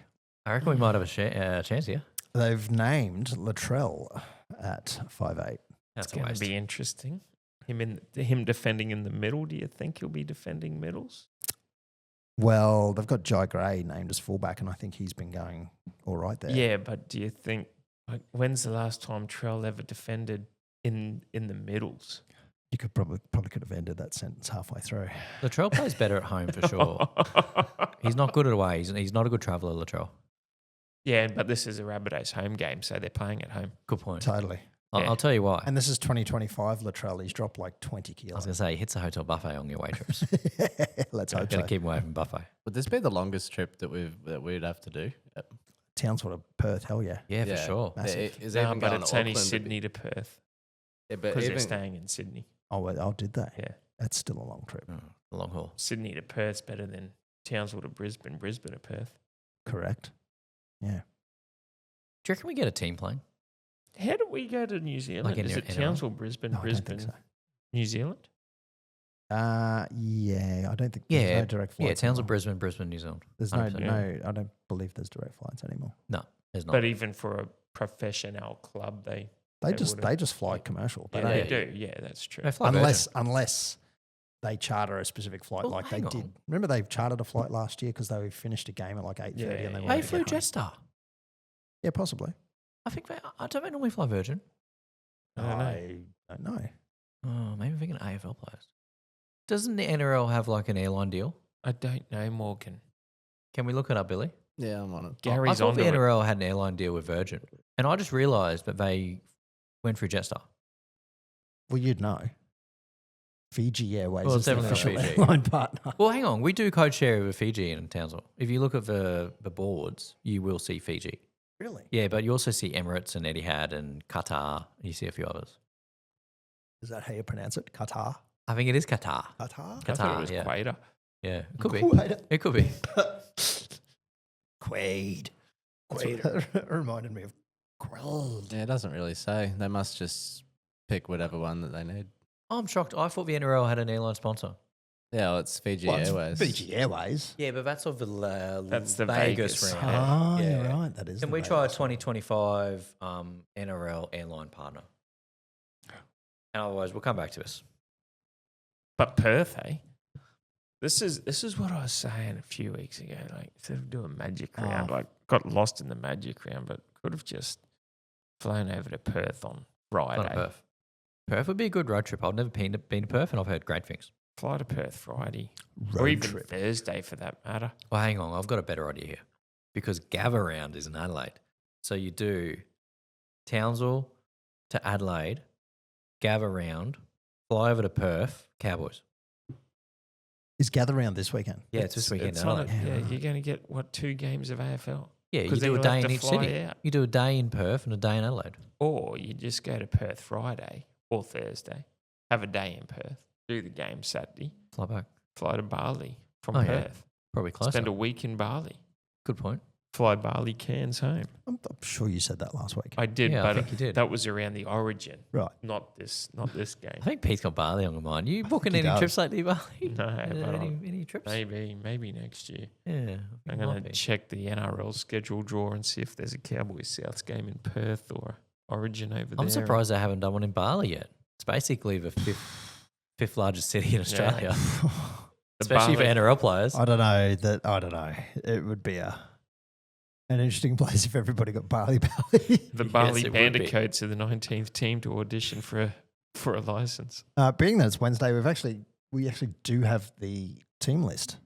I reckon we might have a chance here. they've named Latrell at 5'8". That's It's a going to waste. be interesting. Him defending in the middle. Do you think he'll be defending middles? Well, they've got Jai Gray named as fullback, and I think he's been going all right there. Yeah, but do you think when's the last time Trell ever defended in the middles? You could probably could have ended that sentence halfway through. Latrell plays better at home for sure. He's not good at away. He's not a good traveller, Latrell. Yeah, but this is a Rabbitohs home game, so they're playing at home. Good point. Totally. Yeah. I'll tell you why. And this is 2025 Latrell. He's dropped like 20 I was kilos. going to say, he hits a hotel buffet on your way trips. Let's hope Going so. to keep him away from buffet. Would this be the longest trip that we'd have to do? Townsville to Perth, hell yeah. Yeah, for sure. Massive. Is No, even but going it's to only Auckland. Sydney to Perth Yeah, but because they're even staying in Sydney. Oh, did they? Yeah. That's still a long trip. The long haul. Sydney to Perth's better than Townsville to Brisbane, Brisbane to Perth. Correct. Yeah. Do you reckon we get a team plane? How do we go to New Zealand? Like in Is your- it in a- Townsville, Brisbane, No, I don't Brisbane, think so. New Zealand? Yeah, I don't think there's Yeah, no direct flights. Yeah, Townsville, anymore. Brisbane, Brisbane, New Zealand. There's no, 100%. no, I don't believe there's direct flights anymore. No, there's not. But even for a professional club, they They would've- just fly commercial. They yeah, don't- they do. Yeah, that's true. They fly Virgin. unless they charter a specific flight Well, like they hang did. on. Remember they chartered a flight last year because they finished a game at like 8:30 Yeah, and they yeah. wanted They to flew get home. Jetstar. Yeah, possibly. I don't they normally fly Virgin? I don't know. I don't know. Oh, maybe I'm thinking AFL players. Doesn't the NRL have like an airline deal? I don't know, Morgan. Can we look it up, Billy? yeah, I'm on it. I Gary's thought on the it. NRL had an airline deal with Virgin, and I just realised that they went through Jetstar. Well, you'd know. Fiji Airways Well, is it's the definitely official Fiji. airline partner. Well, hang on, we do code share with Fiji and Townsville. If you look at the boards, you will see Fiji. Really? Yeah, but you also see Emirates and Etihad and Qatar. You see a few others. Is that how you pronounce it? Qatar? I think it is Qatar. Qatar? I thought Qatar, it was yeah. Quater. Yeah, it could be. Quaid. It could be. Quaid. It reminded me of Quaid. Yeah, it doesn't really say. They must just pick whatever one that they need. I'm shocked. I thought the NRL had an airline sponsor. Yeah, well, it's Fiji Well, it's Airways. Fiji Airways. Yeah, but that's of the That's the Vegas Vegas. round. Ah, Yeah. you're right. That is. Can the we try a Vegas one. 2025 NRL airline partner? And otherwise, we'll come back to us. But Perth, eh? This is what I was saying a few weeks ago. Like, instead of doing magic round, like got lost in the magic round, but could have just flown over to Perth on Not Friday. Perth. Perth would be a good road trip. I've never been to Perth, and I've heard great things. Fly to Perth Friday. Road or even trip. Thursday for that matter. Well, hang on. I've got a better idea here. Because Gava round is in Adelaide. So you do Townsville to Adelaide, Gava round, fly over to Perth, Cowboys. Is Gather Round this weekend? Yeah, it's this weekend It's in on Adelaide. a- yeah, you're going to get, 2 games of AFL? Yeah, you 'Cause then do a you'll day have in to each fly city. out. You do a day in Perth and a day in Adelaide. Or you just go to Perth Friday or Thursday, have a day in Perth, do the game Saturday, Fly back. fly to Bali from Oh, yeah. Perth, Probably closer. spend a week in Bali, Good point. fly Bali cans home. I'm sure you said that last week. I did, Yeah, I but think you did. that was around the origin, Right. not this game. I think Pete's got Bali on the mind. You booking he any does. trips lately, Bali? No, but any trips? maybe next year. Yeah. I think I'm it going might to be. check the NRL schedule draw and see if there's a Cowboys Souths game in Perth or Origin over there. I'm surprised they haven't done one in Bali yet. It's basically the fifth largest city in Australia, especially for Bali- NRL players. I don't know. It would be an interesting place if everybody got Bali. The Yes, Bali it would be. Bandicoots are the 19th team to audition for a license. Being that it's Wednesday, we actually do have the team list,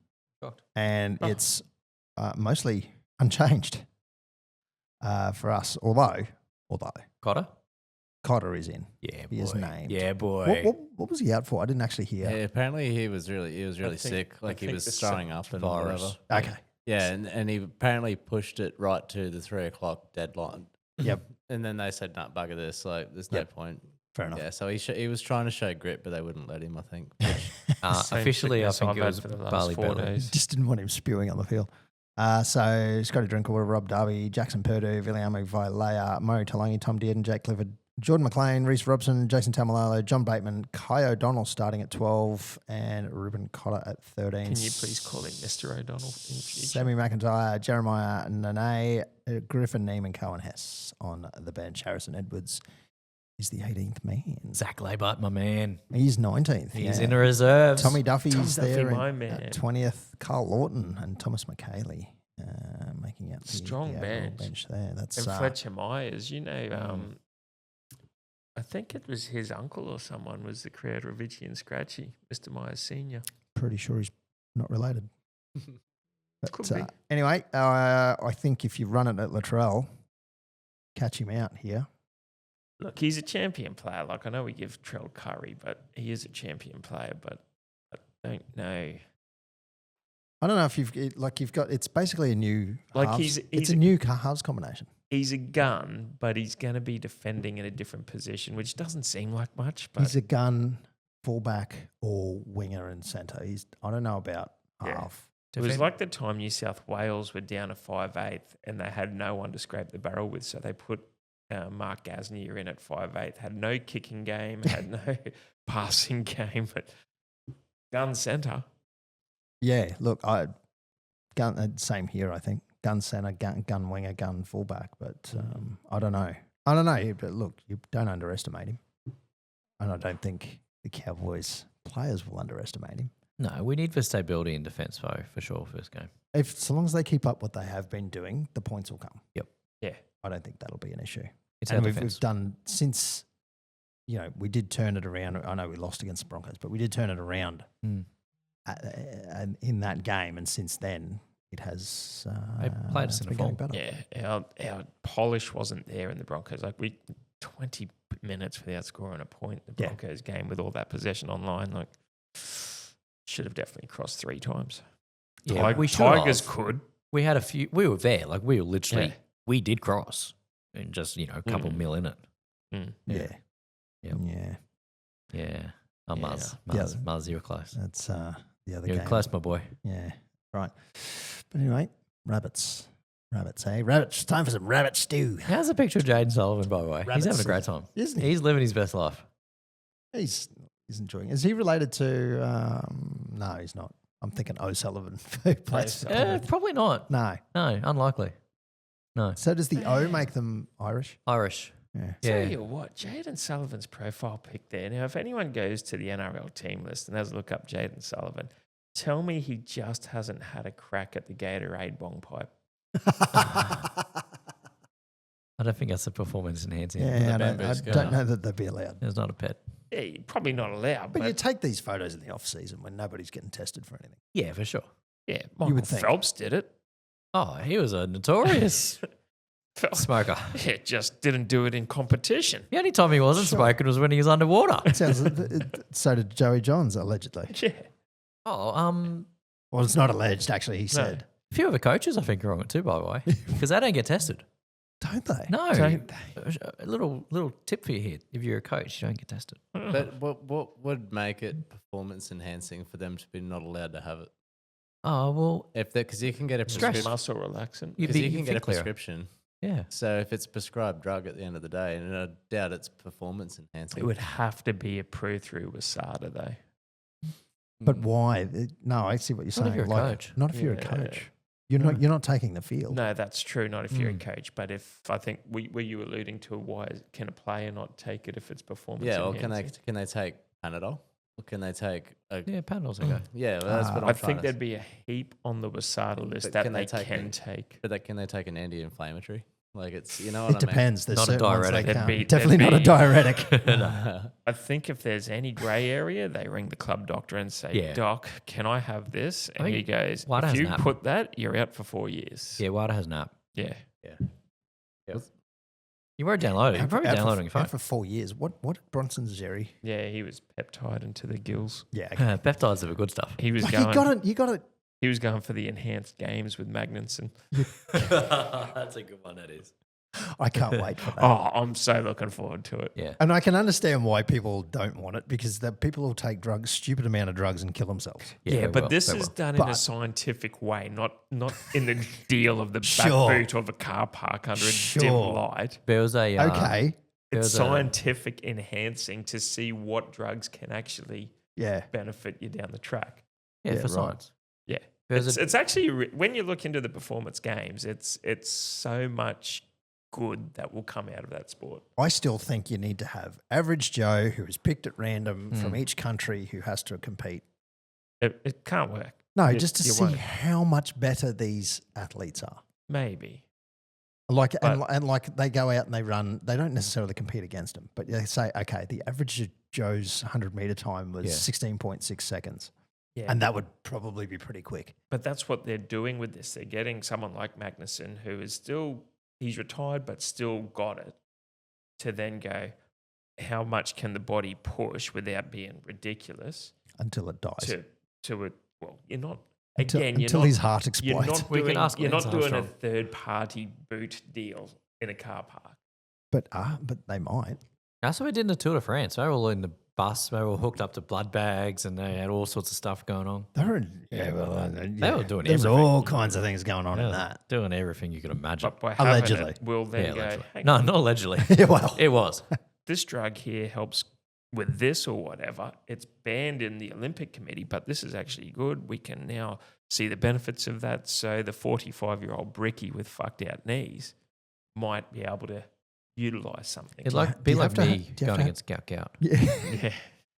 Shocked. and Oh. it's mostly unchanged for us. Although Cotter? Cotter is in. Yeah, He is boy. named. Yeah, boy. What was he out for? I didn't actually hear. Yeah, apparently he was really think- sick. I Like he think was the throwing up and virus. whatever. Okay. Yeah, and he apparently pushed it right to the 3:00 deadline. Yep. And then they said, "Nah, bugger this. Like, there's no Yep. point." Fair enough. Yeah, so he was trying to show grit, but they wouldn't let him. I think. Same Officially, I sickness think I've it had was for the last Bali 4 Belly. days. Just didn't want him spewing on the field. So Scotty Drinkwater, Rob Darby, Jackson Purdue, Viliamo Vailea, Murray Talangi, Tom Dearden, Jake Clifford, Jordan McLean, Reece Robson, Jason Tamalalo, John Bateman, Kai O'Donnell starting at 12, and Ruben Cotter at 13. Can you please call him Mr. O'Donnell in future? Sammy McIntyre, Jeremiah Nene, Griffin Neiman, Cohen Hess on the bench. Harrison Edwards is the 18th man. Zach Labart, my man. He's 19th. He's yeah. in the reserves. Tommy Duffy's Tom Duffy, there my in, man. at 20th. Carl Lawton and Thomas McKaylee making out the Strong overall bench. there. That's And Fletcher Myers, I think it was his uncle or someone was the creator of Itchy and Scratchy, Mr. Myers Sr. pretty sure he's not related. But, Could be. Anyway, I think if you run it at Latrell, catch him out here. Look, he's a champion player. Like, I know we give Trell Curry, but he is a champion player. But I don't know. I don't know if you've got. It's basically a new. Like halves, he's it's a new halves combination. He's a gun, but he's going to be defending in a different position, which doesn't seem like much. But He's a gun, fullback, or winger and centre. I don't know about Yeah. half. it was like the time New South Wales were down to 5'8" and they had no one to scrape the barrel with, so they put Mark Gasnier in at 5'8". Had no kicking game, had no passing game, but gun centre. Yeah, look, same here. I think gun centre, gun winger, gun fullback. But I don't know. But look, you don't underestimate him, and I don't think the Cowboys players will underestimate him. No, we need for stability in defence, though, for sure, first game. So long as they keep up what they have been doing, the points will come. Yep. Yeah. I don't think that'll be an issue. It's And our we've defence. done since, we did turn it around. I know we lost against the Broncos, but we did turn it around in that game. And since then, it has They played us it's in a been going form. better. Yeah, our polish wasn't there in the Broncos. Like 20 minutes without scoring a point. The Yeah. Broncos game with all that possession online, like should have definitely crossed 3 times. Yeah, we should Tigers have. could. We had a few. We were there. Like we were literally. Yeah. We did cross, and just a couple mil in it. Mm. Yeah. Yep. Yeah. Yeah. Oh, Yeah. Muzz, you were close. That's the other You were game. close, my boy. Yeah. Right. But anyway, rabbits. Rabbits, eh? Rabbits. Time for some rabbit stew. How's the picture of Jaden Sullivan, by the way? Rabbits. He's having a great time. Isn't he? He's living his best life. He's enjoying it. Is he related to no, he's not. I'm thinking O'Sullivan who plays. O'Sullivan. Probably not. No. No, unlikely. No. So does the O make them Irish? Irish. Yeah. Tell Yeah. you what, Jaden Sullivan's profile pic there. Now, if anyone goes to the NRL team list and has a look up Jaden Sullivan, tell me he just hasn't had a crack at the Gatorade bong pipe. I don't think that's a performance enhancing. Yeah, I bamboo don't scooter. know that they'd be allowed. It's not a pet. Yeah, probably not allowed, But you but take these photos in the off season when nobody's getting tested for anything. Yeah, for sure. yeah, Michael would think. Phelps did it. Oh, he was a notorious Phelps, smoker. yeah, just didn't do it in competition. The only time he wasn't smoking was when he was underwater. Sounds. So did Joey Johns allegedly. Yeah. Oh, Well, it's not alleged. Actually, he said. a few other coaches I think are on it too, by the way, because they don't get tested. Don't they? No, Don't a little tip for you here: if you're a coach, you don't get tested. But what would make it performance enhancing for them to be not allowed to have it? Oh well, If because you can get a Stress. prescription. Muscle relaxant. you'd Because be you can get a clearer. prescription. Yeah, So if it's prescribed drug at the end of the day, and I doubt it's performance enhancing. It would have to be approved through WASADA, though. But why? No, I see what you're Not if saying. you're a coach. Not if you're a Yeah. coach. You're not taking the field. No, that's true. Not if you're a coach, but if I think were you alluding to why can a player not take it if it's performance? Yeah, or can enhancing? they take Panadol? Or can they take a yeah, panels okay. yeah? Well, that's what I'm I trying think to there'd be a heap on the WASADA list But that can they they take can it? take. But can they take an anti-inflammatory? Like it's what It I mean. depends. There's Not a certain ones they diuretic. There'd can't. be- Definitely there'd not a be- diuretic. I think if there's any grey area, they ring the club doctor and say, Yeah. "Doc, can I have this?" And think he goes, Wada "If has you an app. put that, you're out for 4 years." Yeah, Wada has an app. Yeah. You won't download it. You're probably downloading on your phone. Out for 4 years. What did Bronson's Jerry? Yeah, he was peptide into the gills. Yeah. Okay. Peptides are the good stuff. He was Like, going. you got it. He was going for the enhanced games with Magnuson. That's a good one. That is. I can't wait for that. Oh, I'm so looking forward to it. Yeah. And I can understand why people don't want it because the people will take drugs, stupid amount of drugs, and kill themselves. Yeah, they but will. this They is will. done in a But- scientific way, not in the deal of the back Sure. boot of a car park under a dim Sure. light. There was a Okay. It's There's a- scientific enhancing to see what drugs can actually Yeah. benefit you down the track. yeah, Yeah, for right. science. Yeah, There's it's actually when you look into the performance games, it's so much good that will come out of that sport. I still think you need to have average Joe who is picked at random Hmm. from each country who has to compete. It can't work. No, You- just to you see won't. how much better these athletes are. Maybe. Like and, But- and like they go out and they run. They don't necessarily compete against them, but they say, okay, the average Joe's 100-meter time was Yeah. 16.6 seconds, Yeah, and that would probably be pretty quick. but that's what they're doing with this. They're getting someone like Magnuson, who is still, he's retired, but still got it, to then go, how much can the body push without being ridiculous Until it dies. to it? Well, you're not Again, until his heart you're explodes. not We can doing, ask you're Lance not doing a Armstrong. third-party boot deal in a car park. But they might. That's what we did in the Tour de France. They were all in the bus. They were all hooked up to blood bags and they had all sorts of stuff going on. They were doing There's everything. all kinds of things going on They in were that. Doing everything you could imagine. But by having Allegedly. it, we'll then Yeah, go, allegedly. hey, No, not allegedly. Yeah, well, It was. this drug here helps with this or whatever. It's banned in the Olympic Committee, but this is actually good. We can now see the benefits of that. So the 45-year-old Brickie with fucked out knees might be able to utilize something. It'd Do be you like have to me do you have to going have- against Gout. yeah. Yeah.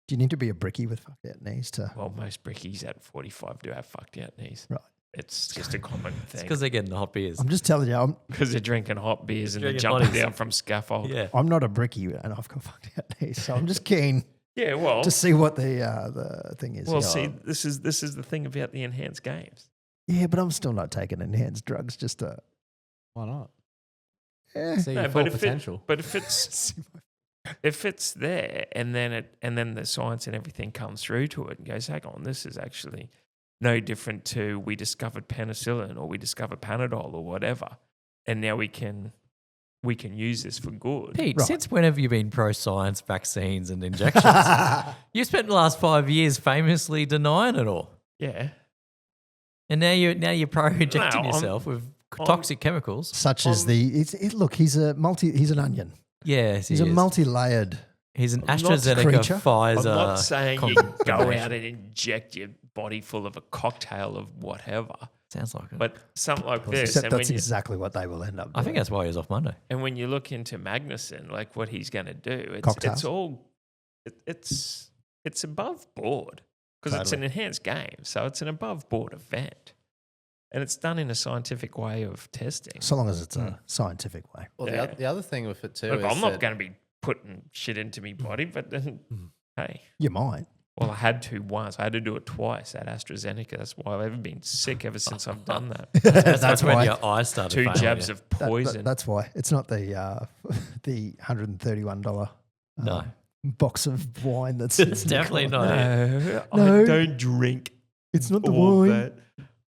Do you need to be a Brickie with fucked out knees to? Well, most Brickies at 45 do have fucked out knees. Right. It's just a common It's thing. because they're getting the hot beers. I'm just telling you, Because they're drinking hot beers and they're Drinking jumping hotties. down from scaffold. Yeah. I'm not a Brickie and I've got fucked out knees, so I'm just keen Yeah, well, to see what the thing is. well, Yeah. see, this is the thing about the enhanced games. Yeah, but I'm still not taking enhanced drugs just to. Why not? Yeah. See your full potential. But if it's there and then the science and everything comes through to it and goes, hang on, this is actually no different to we discovered penicillin or we discovered Panadol or whatever, and now we can use this for good. Pete, Right. since when have you been pro-science, vaccines and injections? You spent the last 5 years famously denying it all. Yeah, And now you're pro-injecting No, I'm- yourself with toxic chemicals. Such as look, he's an onion. Yes, He's a multi-layered. He's an I'm not AstraZeneca, creature. Pfizer. I'm not saying you go combination. out and inject your body full of a cocktail of whatever, Sounds like it. but something like this. Except And that's when, you, exactly what they will end up doing. I think that's why he's off Monday. and when you look into Magnuson, like what he's going to do, Cocktails. it's all it's above board because it's an Totally. enhanced game, so it's an above board event, and it's done in a scientific way of testing. so long as it's a scientific way. Well, Yeah. the other thing with it too Look, is I'm not that- going to be putting shit into me body, but then, hey. You might. Well, I had to once. I had to do it twice at AstraZeneca. That's why I've been sick ever since I've done that. that's when why. your eyes started Two failing jabs you. of poison. That's why. It's not the the $131 No. box of wine. That's It's definitely not it. No. I don't drink It's not the all wine. that.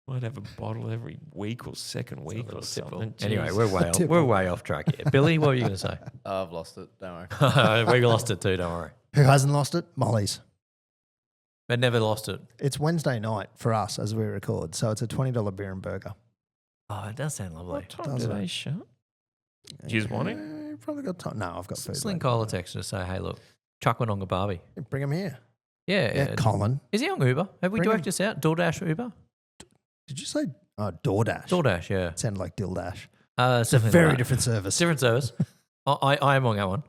I'd have a bottle every week or second week or something. Anyway, Jesus. we're way off track here. Billy, what were you going to say? I've lost it. Don't worry. We lost it too, don't worry. Who hasn't lost it? Molly's. But never lost it. It's Wednesday night for us as we record, so it's a $20 beer and burger. Oh, it does sound lovely. What time do Doesn't they it? shut? Do you want it? Probably got time. No, I've got food. Sling later. Cola texted to say, hey, look, chuck one on the Barbie. Bring him here. Yeah. Yeah, Colin. Is he on Uber? Have we Bring worked this out? DoorDash Uber? Did you say DoorDash? DoorDash, yeah. Sounded like Dildash. It's It's a very different service. Different service. I am on that one.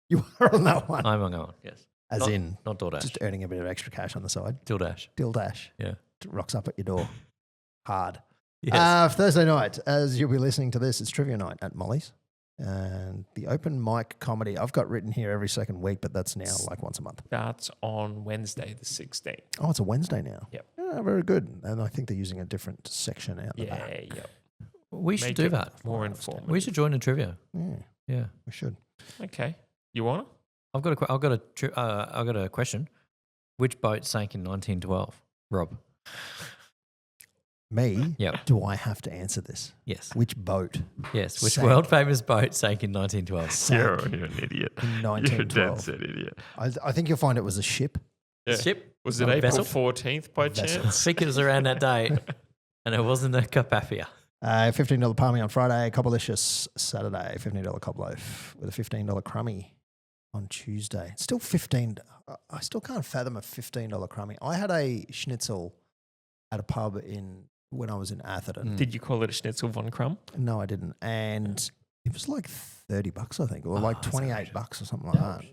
You are on that one. I'm on that one, yes. As not, in Not DoorDash. just earning a bit of extra cash on the side. DoorDash. Dildash. Yeah. Rocks up at your door. Hard. Yes. Thursday night, as you'll be listening to this, it's trivia night at Molly's. And the open mic comedy, I've got written here every second week, but that's now like once a month. Starts on Wednesday the 16th. Oh, it's a Wednesday now. Yep. Yeah, very good. And I think they're using a different section out the Yeah, back. yep. We should Make do it that. More informative. We should join the trivia. Yeah, Yeah. we should. Okay. You want it? I've got a question. Which boat sank in 1912? Rob. Me? Yep. Do I have to answer this? Yes. Which boat? Yes. Which Sank. world famous boat sank in 1912? Sank You're an idiot. in You're a 1912. dead set idiot. I think you'll find it was a ship. Yeah. Ship? Was it Not a April vessel? 14th by Vessel. I chance? think it was around that date. And it wasn't the Carpathia. $15 palmy on Friday, Cobblicious Saturday, $15 cob loaf with a $15 crummy on Tuesday. Still 15. I still can't fathom a $15 crummy. I had a schnitzel at a pub when I was in Atherton. Did you call it a schnitzel von Crumb? No, I didn't. And it was like $30, I think, or like that's $28 or something like that.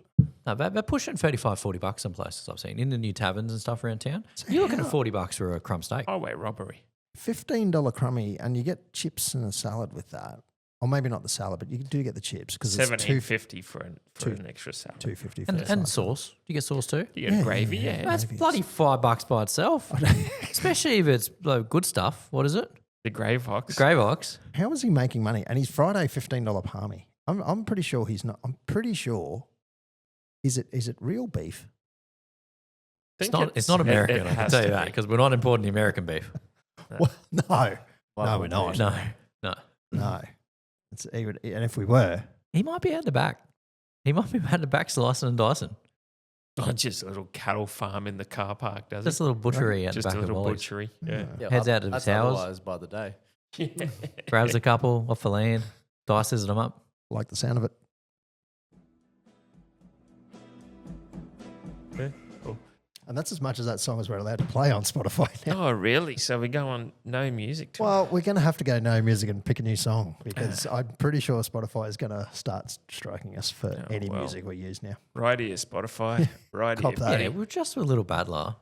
No, they're pushing $35-40 some places I've seen. In the new taverns and stuff around town. So You're looking at how- $40 for a crumb steak. Highway robbery. $15 crummy, and you get chips and a salad with that. Or maybe not the salad, but you do get the chips because it's $17.50 for an extra salad. $2.50 for And, the and salad. sauce. Do you get sauce too? You get Yeah, gravy, yeah, yeah. That's maybe bloody $5 by itself. Especially if it's like, good stuff. What is it? The Grave Ox. Grey box. How is he making money? And he's Friday $15 palmy. I'm pretty sure he's not. I'm pretty sure. Is it real beef? It's not American, I can tell you that, because we're not importing the American beef. Well, no, Why no, would we're we? not. No. No, it's even, and if we were, He might be out the back. He might be out the back slicing and dicing. Oh, just a little cattle farm in the car park, does Just it? a little butchery out the Just back a of little Wally's. butchery. Yeah. Heads out to the that's towers. otherwise by the day. Yeah. Grabs a couple off the land, dices them up. like the sound of it. Yeah, cool. And that's as much as that song as we're allowed to play on Spotify now. Oh, really? So we go on no music tonight? Well, we're going to have to go no music and pick a new song because I'm pretty sure Spotify is going to start striking us for Oh, any well. music we use now. Right here, Spotify. Right Cop here. that. buddy. Yeah, we're just a little bad law.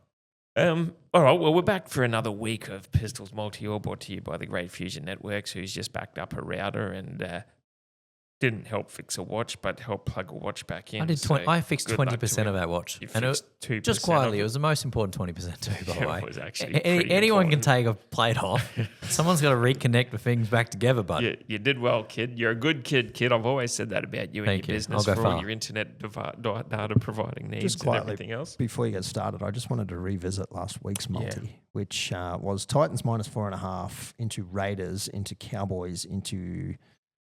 All right, well, we're back for another week of Pistols Multi-Ore brought to you by the Great Fusion Networks, who's just backed up a router and didn't help fix a watch, but helped plug a watch back in. I did. So I fixed good luck to 20% him. of that watch, You and it, fixed 2% just of quietly, it. it was the most important 20% too. By the Yeah, way, it was actually pretty anyone can important. take a plate off. Someone's got to reconnect the things back together. But You did well, kid. You're a good kid. I've always said that about you and Thank your you. business I'll for go all far. your internet data providing needs Just and quietly, everything else. before you get started, I just wanted to revisit last week's multi, which was Titans -4.5 into Raiders, into Cowboys, into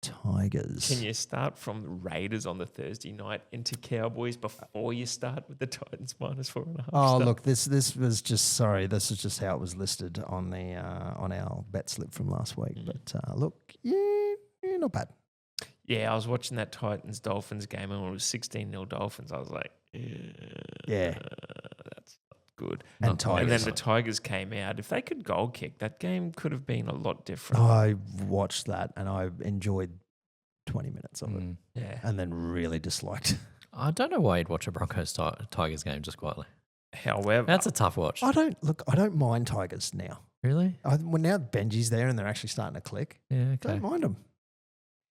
Tigers. Can you start from the Raiders on the Thursday night into Cowboys before you start with the Titans -4.5? Oh, stuff? look, this was just this is just how it was listed on the on our bet slip from last week. But look, yeah, not bad. Yeah, I was watching that Titans Dolphins game and when it was 16-0 Dolphins, I was like, Yeah. that's not good. And And then Tigers. the Tigers came out. If they could goal kick, that game could have been a lot different. I watched that and I enjoyed 20 minutes of it, Yeah. and then really disliked. I don't know why you'd watch a Broncos Tigers game just quietly. However, That's a tough watch. I don't mind Tigers now. Really? Well, now Benji's there and they're actually starting to click. Yeah. Okay. Don't mind them.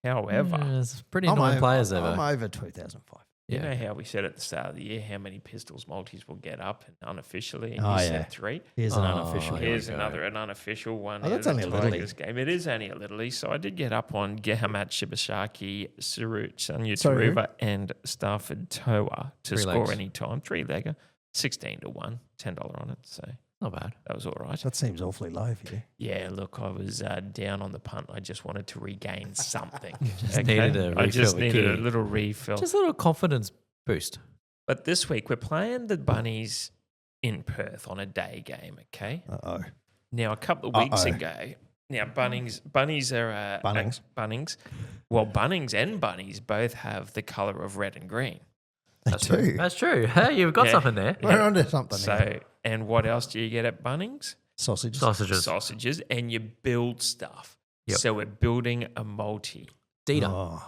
however, Yeah, there's pretty annoying players there. I'm though. over 2005. you Yeah. know how we said at the start of the year how many Pistols multis will get up and unofficially, and Oh, you yeah. said 3. Here's an Oh, unofficial. here we Here's go. an unofficial one. Oh, that's out of only the a little Tigers game. It is only a little. So I did get up on Gehamat Shibashaki, Sanya Sorry, who? Taruva, and Stafford Toa to 3 score legs. any time. 3-legger, 16-1, $10 on it. So Not bad. that was all right. That seems awfully low for you. Yeah, look, I was down on the punt. I just wanted to regain something. Just needed a I just refill, needed a Kitty. little refill. Just a little confidence boost. But this week we're playing the Bunnies in Perth on a day game, okay? Uh-oh. Now, a couple of weeks Uh-oh. ago, now Bunnies are Bunnings. Bunnings. Well, Bunnings and Bunnies both have the colour of red and green. That's true. true. That's true. Hey, you've got Yeah. something there. We're onto something now. So, and what else do you get at Bunnings? Sausages. Sausages. Sausages, and you build stuff. Yep. So we're building a multi. Dita. Oh,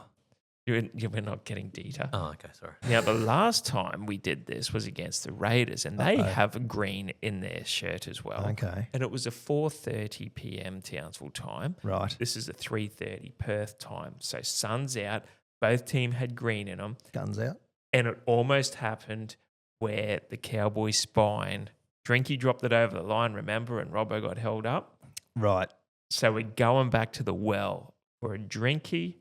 We're not getting Dita. Oh, okay. Sorry. Now, the last time we did this was against the Raiders, and they have green in their shirt as well. okay. And it was a 4:30 p.m. Townsville time. Right. This is a 3:30 Perth time. So sun's out. Both team had green in them. Guns out. And it almost happened where the Cowboys spine, Drinky dropped it over the line, remember, and Robbo got held up. Right. So we're going back to the well for a Drinky,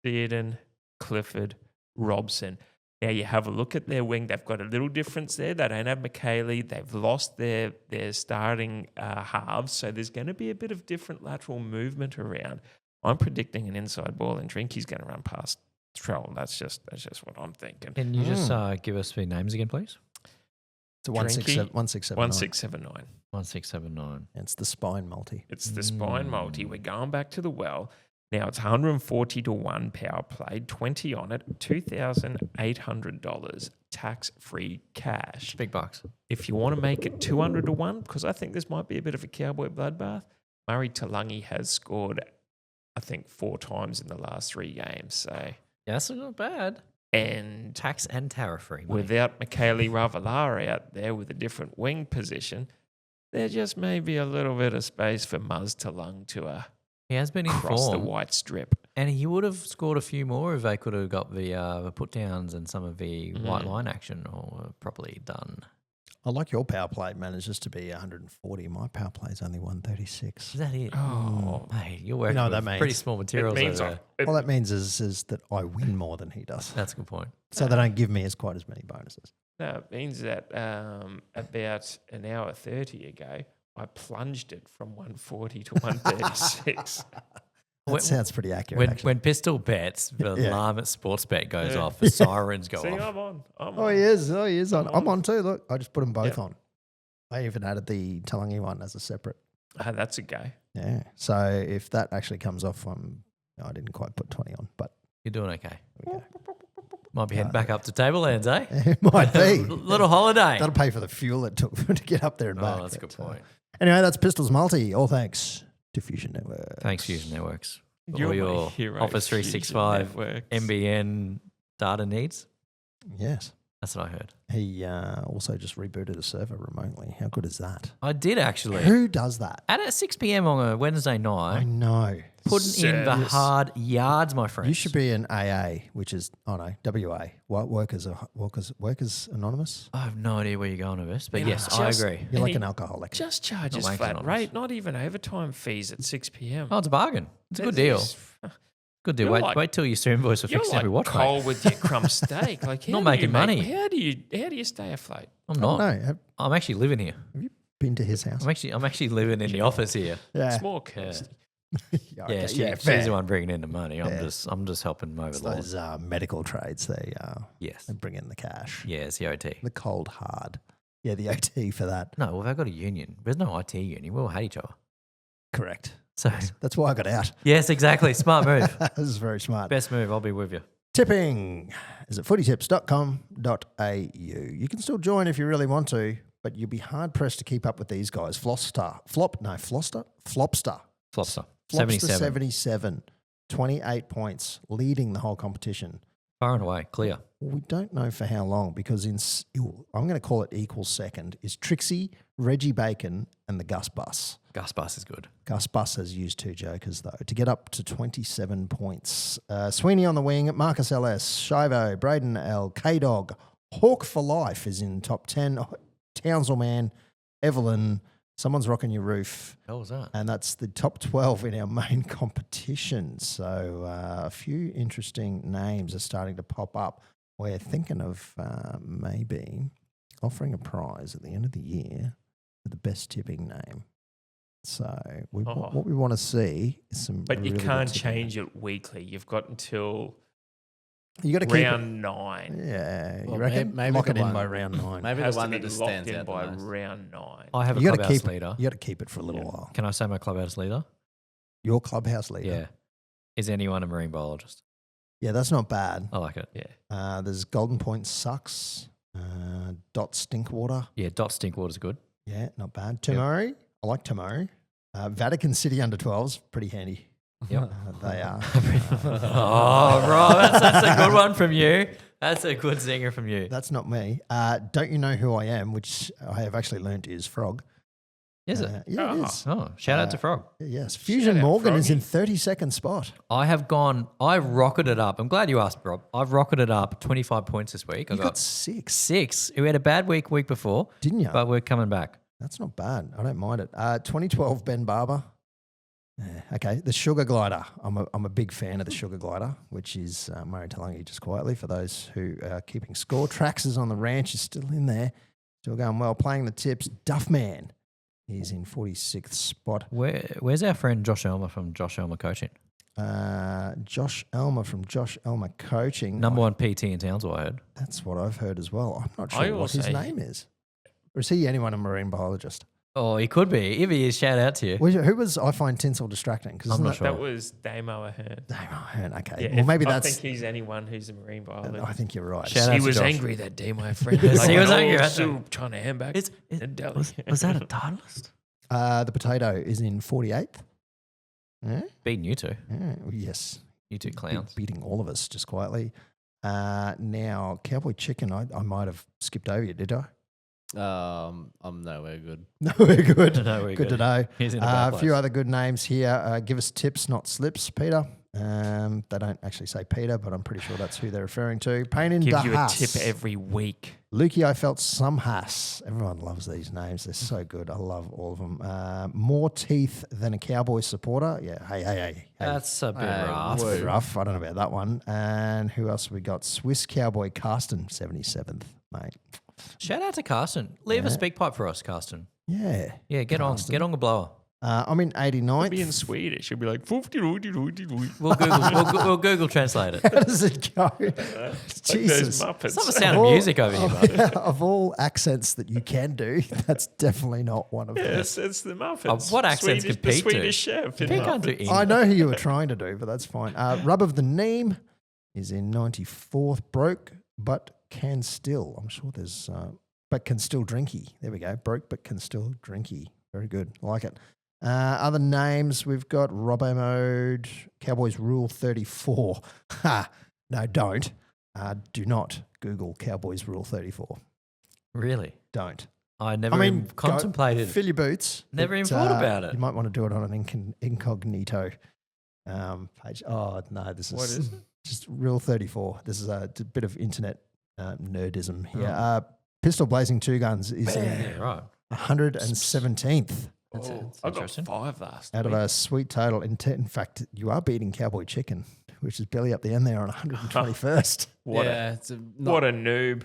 Theoden, Clifford, Robson. Now you have a look at their wing. They've got a little difference there. They don't have McKaylee. They've lost their starting halves. So there's going to be a bit of different lateral movement around. I'm predicting an inside ball and Drinky's going to run past Trell. That's just what I'm thinking. Can you just give us the names again, please? It's a Drinky, 1679. 1679. 1679. It's the spine multi. It's the spine multi. We're going back to the well. Now it's 140 to 1 power play, 20 on it, $2,800 tax-free cash. Big bucks. If you want to make it 200 to 1, because I think this might be a bit of a cowboy bloodbath, Murray Talangi has scored, I think, 4 times in the last 3 games. So, Yeah, that's not bad. and Tax and tariff free. without Michaeli Ravalari out there with a different wing position, there just may be a little bit of space for Muzz Talang to He has been in cross the form, white strip. and he would have scored a few more if they could have got the put downs and some of the white line action or properly done. I like your power play manages to be 140. My power play is only 136. Is that it? Oh. Mate, you're working know what with that pretty means? small It materials means over there. All that means is that I win more than he does. That's a good point. So they don't give me as quite as many bonuses. No, it means that about an hour 30 ago, I plunged it from 140 to 136. That sounds pretty accurate, actually. When Pistol bets, the Yeah. alarm at Sportsbet goes Yeah. off, the sirens go See, off. I'm on. Oh, he is. Oh, he is on. I'm on. on too. Look, I just put them both Yeah. on. I even added the Talangi one as a separate. That's a go. Yeah. So if that actually comes off, I didn't quite put 20 on, but You're doing okay. there we Might be heading back up to Tablelands, eh? go. It might be. Little holiday. That'll pay for the fuel it took to get up there and back. Oh, that's a good But, point. Anyway, that's Pistols Multi. All thanks to Fusion Network. Thanks, Fusion Networks. For You're all my your hero, Office Fusion 365 Networks. MBN data needs. Yes. That's what I heard. He also just rebooted a server remotely. How good is that? I did actually. Who does that? At 6 p.m. on a Wednesday I night, know. putting in the Service. hard yards, my friend. You should be an AA, which is, WA, Workers Anonymous. I have no idea where you're going with this, but Yeah, yes, I just- agree. You're like Any- an alcoholic. Just charge us wanking flat on us. rate, not even overtime fees at 6 p.m. Oh, it's a bargain. It's a good deal. Good deal. You're Wait, like- wait till you see invoice for You're fixing like every watch, Cole mate. with your crumb steak. Like, how Not do making you make- money. How do you stay afloat? I'm Oh, not. no. Have I'm actually living here. you been to his house? I'm actually living in the office here. Yeah. It's more Kirsty. Yeah, okay. Yeah, yeah, she's fair. the one bringing in the money. I'm Yeah. just helping them over It's the line. those medical trades. They Yes. bring in the cash. Yeah, it's the OT. The cold hard. Yeah, the OT for that. No, well, they've got a union. There's no IT union. We all hate each other. Correct. So, That's why I got out. yes, exactly. Smart move. This is very smart. Best move. I'll be with you. Tipping is at footytips.com.au. You can still join if you really want to, but you'll be hard pressed to keep up with these guys. Flopster. Flopster. 77. 77. 77. 28 points, leading the whole competition. Far and away. Clear. We don't know for how long because I'm going to call it equal second is Trixie, Reggie Bacon and the Gus Bus. Gus Bus is good. Gus Bus has used 2 jokers though to get up to 27 points. Sweeney on the wing, Marcus LS, Shivo, Braden L, K-Dog, Hawk for Life is in top 10. Townsville Man, Evelyn, Someone's Rocking Your Roof. How was that? And that's the top 12 in our main competition. So a few interesting names are starting to pop up. We're thinking of maybe offering a prize at the end of the year for the best tipping name. So what we want to see is some. But you really good can't tipping change it weekly. You've got until You got to keep it. round 9. Yeah, you Well, reckon? maybe Lock the it in one- by round 9. Maybe Has the to one be that just locked stands in out the by most. round 9. I have a You got to clubhouse keep leader. it. You got to keep it for a little Yeah. while. Can I say my clubhouse leader? Your clubhouse leader. Yeah. Is anyone a marine biologist? Yeah, that's not bad. I like it. Yeah. There's Golden Point Sucks. Dot Stinkwater. Yeah, Dot Stinkwater's good. Yeah, not bad. Tomori. I like Tomori. Vatican City under 12s. Pretty handy. Yep. They are. Oh, Rob, that's a good one from you. That's a good zinger from you. That's not me. Don't you know who I am? Which I have actually learnt is Frog. Is it? Yeah, it Oh. is. Oh, shout out to Frog. Yes. Fusion out, Morgan is Froggy. in 32nd spot. I've rocketed up. I'm glad you asked, Rob. I've rocketed up 25 points this week. You I got 6, 6. We had a bad week before, didn't you? but we're coming back. That's not bad. I don't mind it. 2012 Ben Barber. Yeah, okay, the Sugar Glider. I'm a big fan of the Sugar Glider, which is Murray Talangi, just quietly for those who are keeping score. Trax is on the ranch, is still in there, still going well. Playing the tips. Duffman is in 46th spot. Where's our friend Josh Elmer from Josh Elmer Coaching? Josh Elmer from Josh Elmer Coaching. Number 1 PT in Townsville, I heard. That's what I've heard as well. I'm not I sure what his also- name is. Or is he anyone a marine biologist? Oh, he could be. If he is, shout out to you. Who was I find Tinsel distracting? I'm not sure. That was Damo Ahern. Okay, Yeah, well maybe I that's. think he's anyone who's a marine biologist. I think you're right. Shout out He to was Josh. angry that day, my friend. He was angry, right? Still trying to hand back. Was that a titleist? The potato is in 48th. Yeah? Beating you two. Yeah, well, yes. You two clowns. Beating all of us just quietly. Now, Cowboy Chicken, I might have skipped over you, did I? I'm nowhere good. No, we're good. No, we're good to know. He's in a bad A few place. other good names here. Give us tips, not slips, Peter. They don't actually say Peter, but I'm pretty sure that's who they're referring to. Pain in Give the you a Haas. tip every week. Lukey, I felt some Haas. Everyone loves these names. They're so good. I love all of them. More teeth than a Cowboy supporter. Yeah. Hey. That's a bit Hey, rough. That's a bit rough. I don't know about that one. And who else have we got? Swiss Cowboy Carsten, 77th, mate. Shout out to Carsten. Leave a speak pipe for us, Carsten. Yeah. Yeah, get on the blower. I'm in 89th. Be in Swedish. It'll be like 50. We'll Google translate it. How does it go? Jesus. Muppets. It's not the sound of music over here, bud. Of all accents that you can do, that's definitely not one of them. Yes, it's the Muppets. What accents Swedish, could Pete the do? Swedish chef. in Pete can't do Muppets. English. I know who you were trying to do, but that's fine. Rub of the Neem is in 94th. Broke, but can still. I'm sure there's, but can still drinky. There we go. Broke, but can still drinky. Very good. Like it. Other names, we've got Robbo Mode, Cowboys Rule 34. Ha! No, don't. Do not Google Cowboys Rule 34. Really? Don't. I never even contemplated. Fill your boots. Never but, even thought about it. You might want to do it on an incognito page. Oh, no, this is, What is it? Just Rule 34. This is a bit of internet nerdism here. Pistol Blazing Two Guns is in Yeah, right. 117th. That's I got interesting. 5 last Out of week. a sweet total. In fact, you are beating Cowboy Chicken, which is belly up the end there on 121st. What it's what a noob.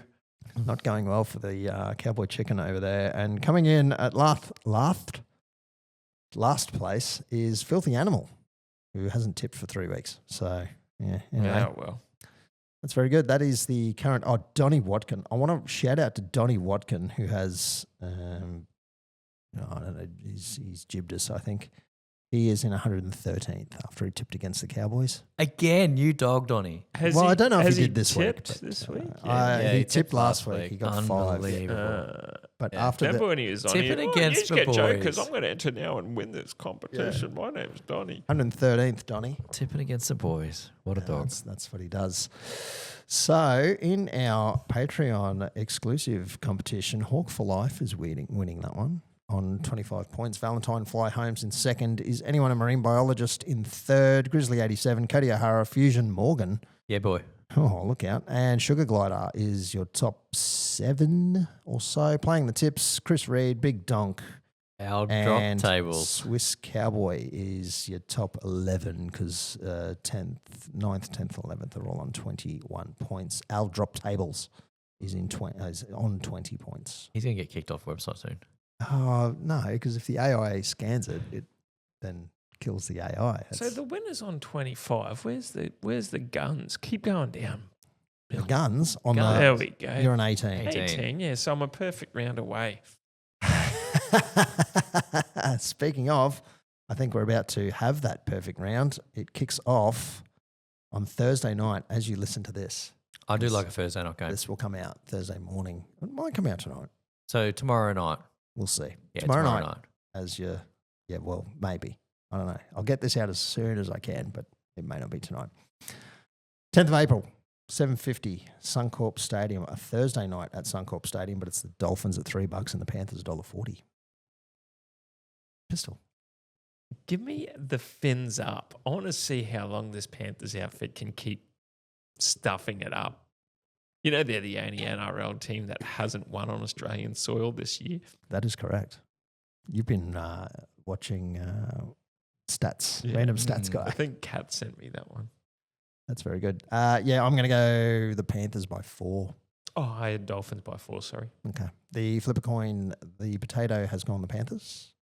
Not going well for the Cowboy Chicken over there. And coming in at last place is Filthy Animal, who hasn't tipped for 3 weeks. So, yeah, anyway. Yeah, well. That's very good. That is the current. Oh, Donnie Watkin. I want to shout out to Donnie Watkin, who has, I don't know, he's jibbed us, I think. He is in 113th after he tipped against the Cowboys. Again, you dog, Donny. I don't know if has he did this week. tipped but, this week? he he tipped last week. He got 5. Unbelievable. But Yeah. after Remember the when he was on Tipping here? against You just the get jokers. boys. I'm going to enter now and win this competition. My name's Donny. 113th, Donnie. Tipping against the boys. What a dog. That's what he does. So, in our Patreon exclusive competition, Hawk for Life is winning that one on 25 points. Valentine Fly Holmes in second. Is Anyone a Marine Biologist in third? Grizzly 87. Cody O'Hara, Fusion Morgan. Yeah, boy. Oh, look out. And Sugar Glider is your top 7 or so. Playing the tips, Chris Reed, Big Donk, Our drop and tables. Swiss Cowboy is your top 11 because 9th, 10th, 11th are all on 21 points. Our drop tables is on 20 points. He's going to get kicked off website soon. Oh, no, because if the AI scans it, it then kills the AI. So the winner's on 25. Where's the guns? Keep going down. The guns on There we go. you're on 18. 18. Yeah, so I'm a perfect round away. Speaking of, I think we're about to have that perfect round. It kicks off on Thursday night as you listen to this. I do like a Thursday night game. This will come out Thursday morning. It might come out tonight. So tomorrow night. We'll see. Yeah, tomorrow night. Well, maybe. I don't know. I'll get this out as soon as I can, but it may not be tonight. 10th of April, 7:50, Suncorp Stadium, a Thursday night at Suncorp Stadium, but it's the Dolphins at $3 and the Panthers $1.40. Pistol. Give me the fins up. I want to see how long this Panthers outfit can keep stuffing it up. You know, they're the only NRL team that hasn't won on Australian soil this year. That is correct. You've been watching stats, random stats I guy. think Kat sent me that one. That's very good. Yeah, I'm going to go the Panthers by 4. Oh, I had Dolphins by 4, sorry. Okay. The flip a coin, the potato has gone the Panthers.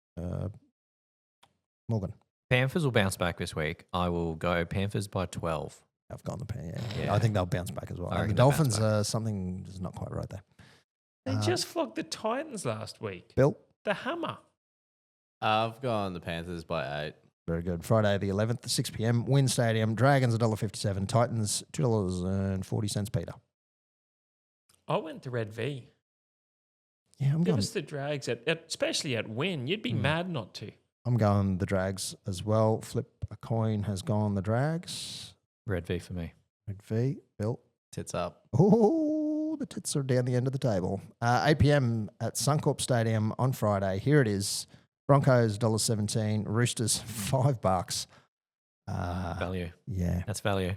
Morgan. Panthers will bounce back this week. I will go Panthers by 12. I've gone the Panthers. Yeah. I think they'll bounce back as well. I The reckon they'll bounce Dolphins, something is not quite right there. They just flogged the Titans last week. Bill. The Hammer. I've gone the Panthers by 8. Very good. Friday the 11th, 6 p.m. Wynn Stadium. Dragons $1.57. Titans $2.40. Peter. I went to Red V. Yeah, I'm Give going. us the Drags, especially at Win. You'd be mad not to. I'm going the Drags as well. Flip a coin has gone the Drags. Red V for me. Red V. Bill. Tits up. Oh, the tits are down the end of the table. 8 p.m. at Suncorp Stadium on Friday. Here it is. Broncos $1.17. Roosters $5. Value. Yeah. That's value.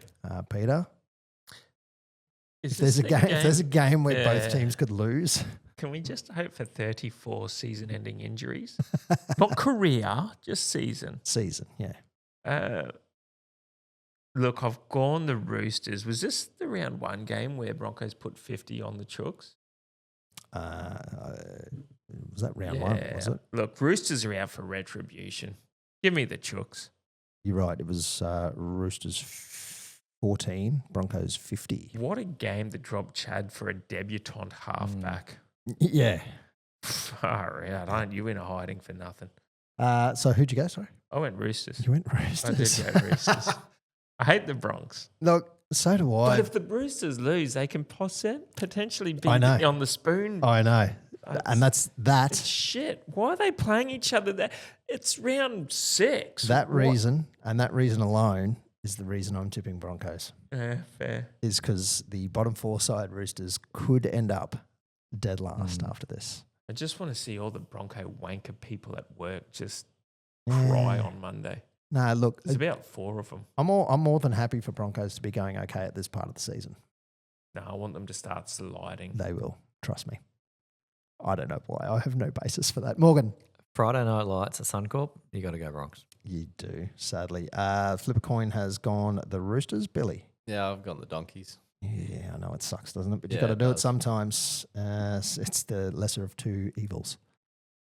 Peter. Is If there's a this game, the if there's a game where Yeah. both teams could lose, Can we just hope for 34 season-ending injuries? Not career, just season. season. Yeah. Look, I've gone the Roosters. Was this the round 1 game where Broncos put 50 on the Chooks? Was that round one? Was it? Look, Roosters are out for retribution. Give me the Chooks. You're right. It was Roosters 14, Broncos 50. What a game to drop Chad for a debutant halfback. Yeah. Far out. Aren't you in a hiding for nothing? So who'd you go? Sorry, I went Roosters. you went I Roosters. did go Roosters. I hate the Bronx. Look, so do I. But if the Roosters lose, they can potentially be I know. on the spoon. I know, and that's that. It's shit. Why are they playing each other there? It's round 6. That What- reason, and that reason alone, is the reason I'm tipping Broncos. Fair. Is because the bottom 4 side Roosters could end up dead last after this. I just want to see all the Bronco wanker people at work just cry Yeah. on Monday. No, look, There's about 4 of them. I'm more than happy for Broncos to be going okay at this part of the season. No, I want them to start sliding. They will, trust me. I don't know why. I have no basis for that. Morgan, Friday Night Lights at Suncorp. You got to go Bronx. you do, sadly. Flip a coin has gone the Roosters. Billy. Yeah, I've gone the Donkeys. Yeah, I know it sucks, doesn't it? But you've Yeah, got to it do it does. sometimes. It's the lesser of two evils,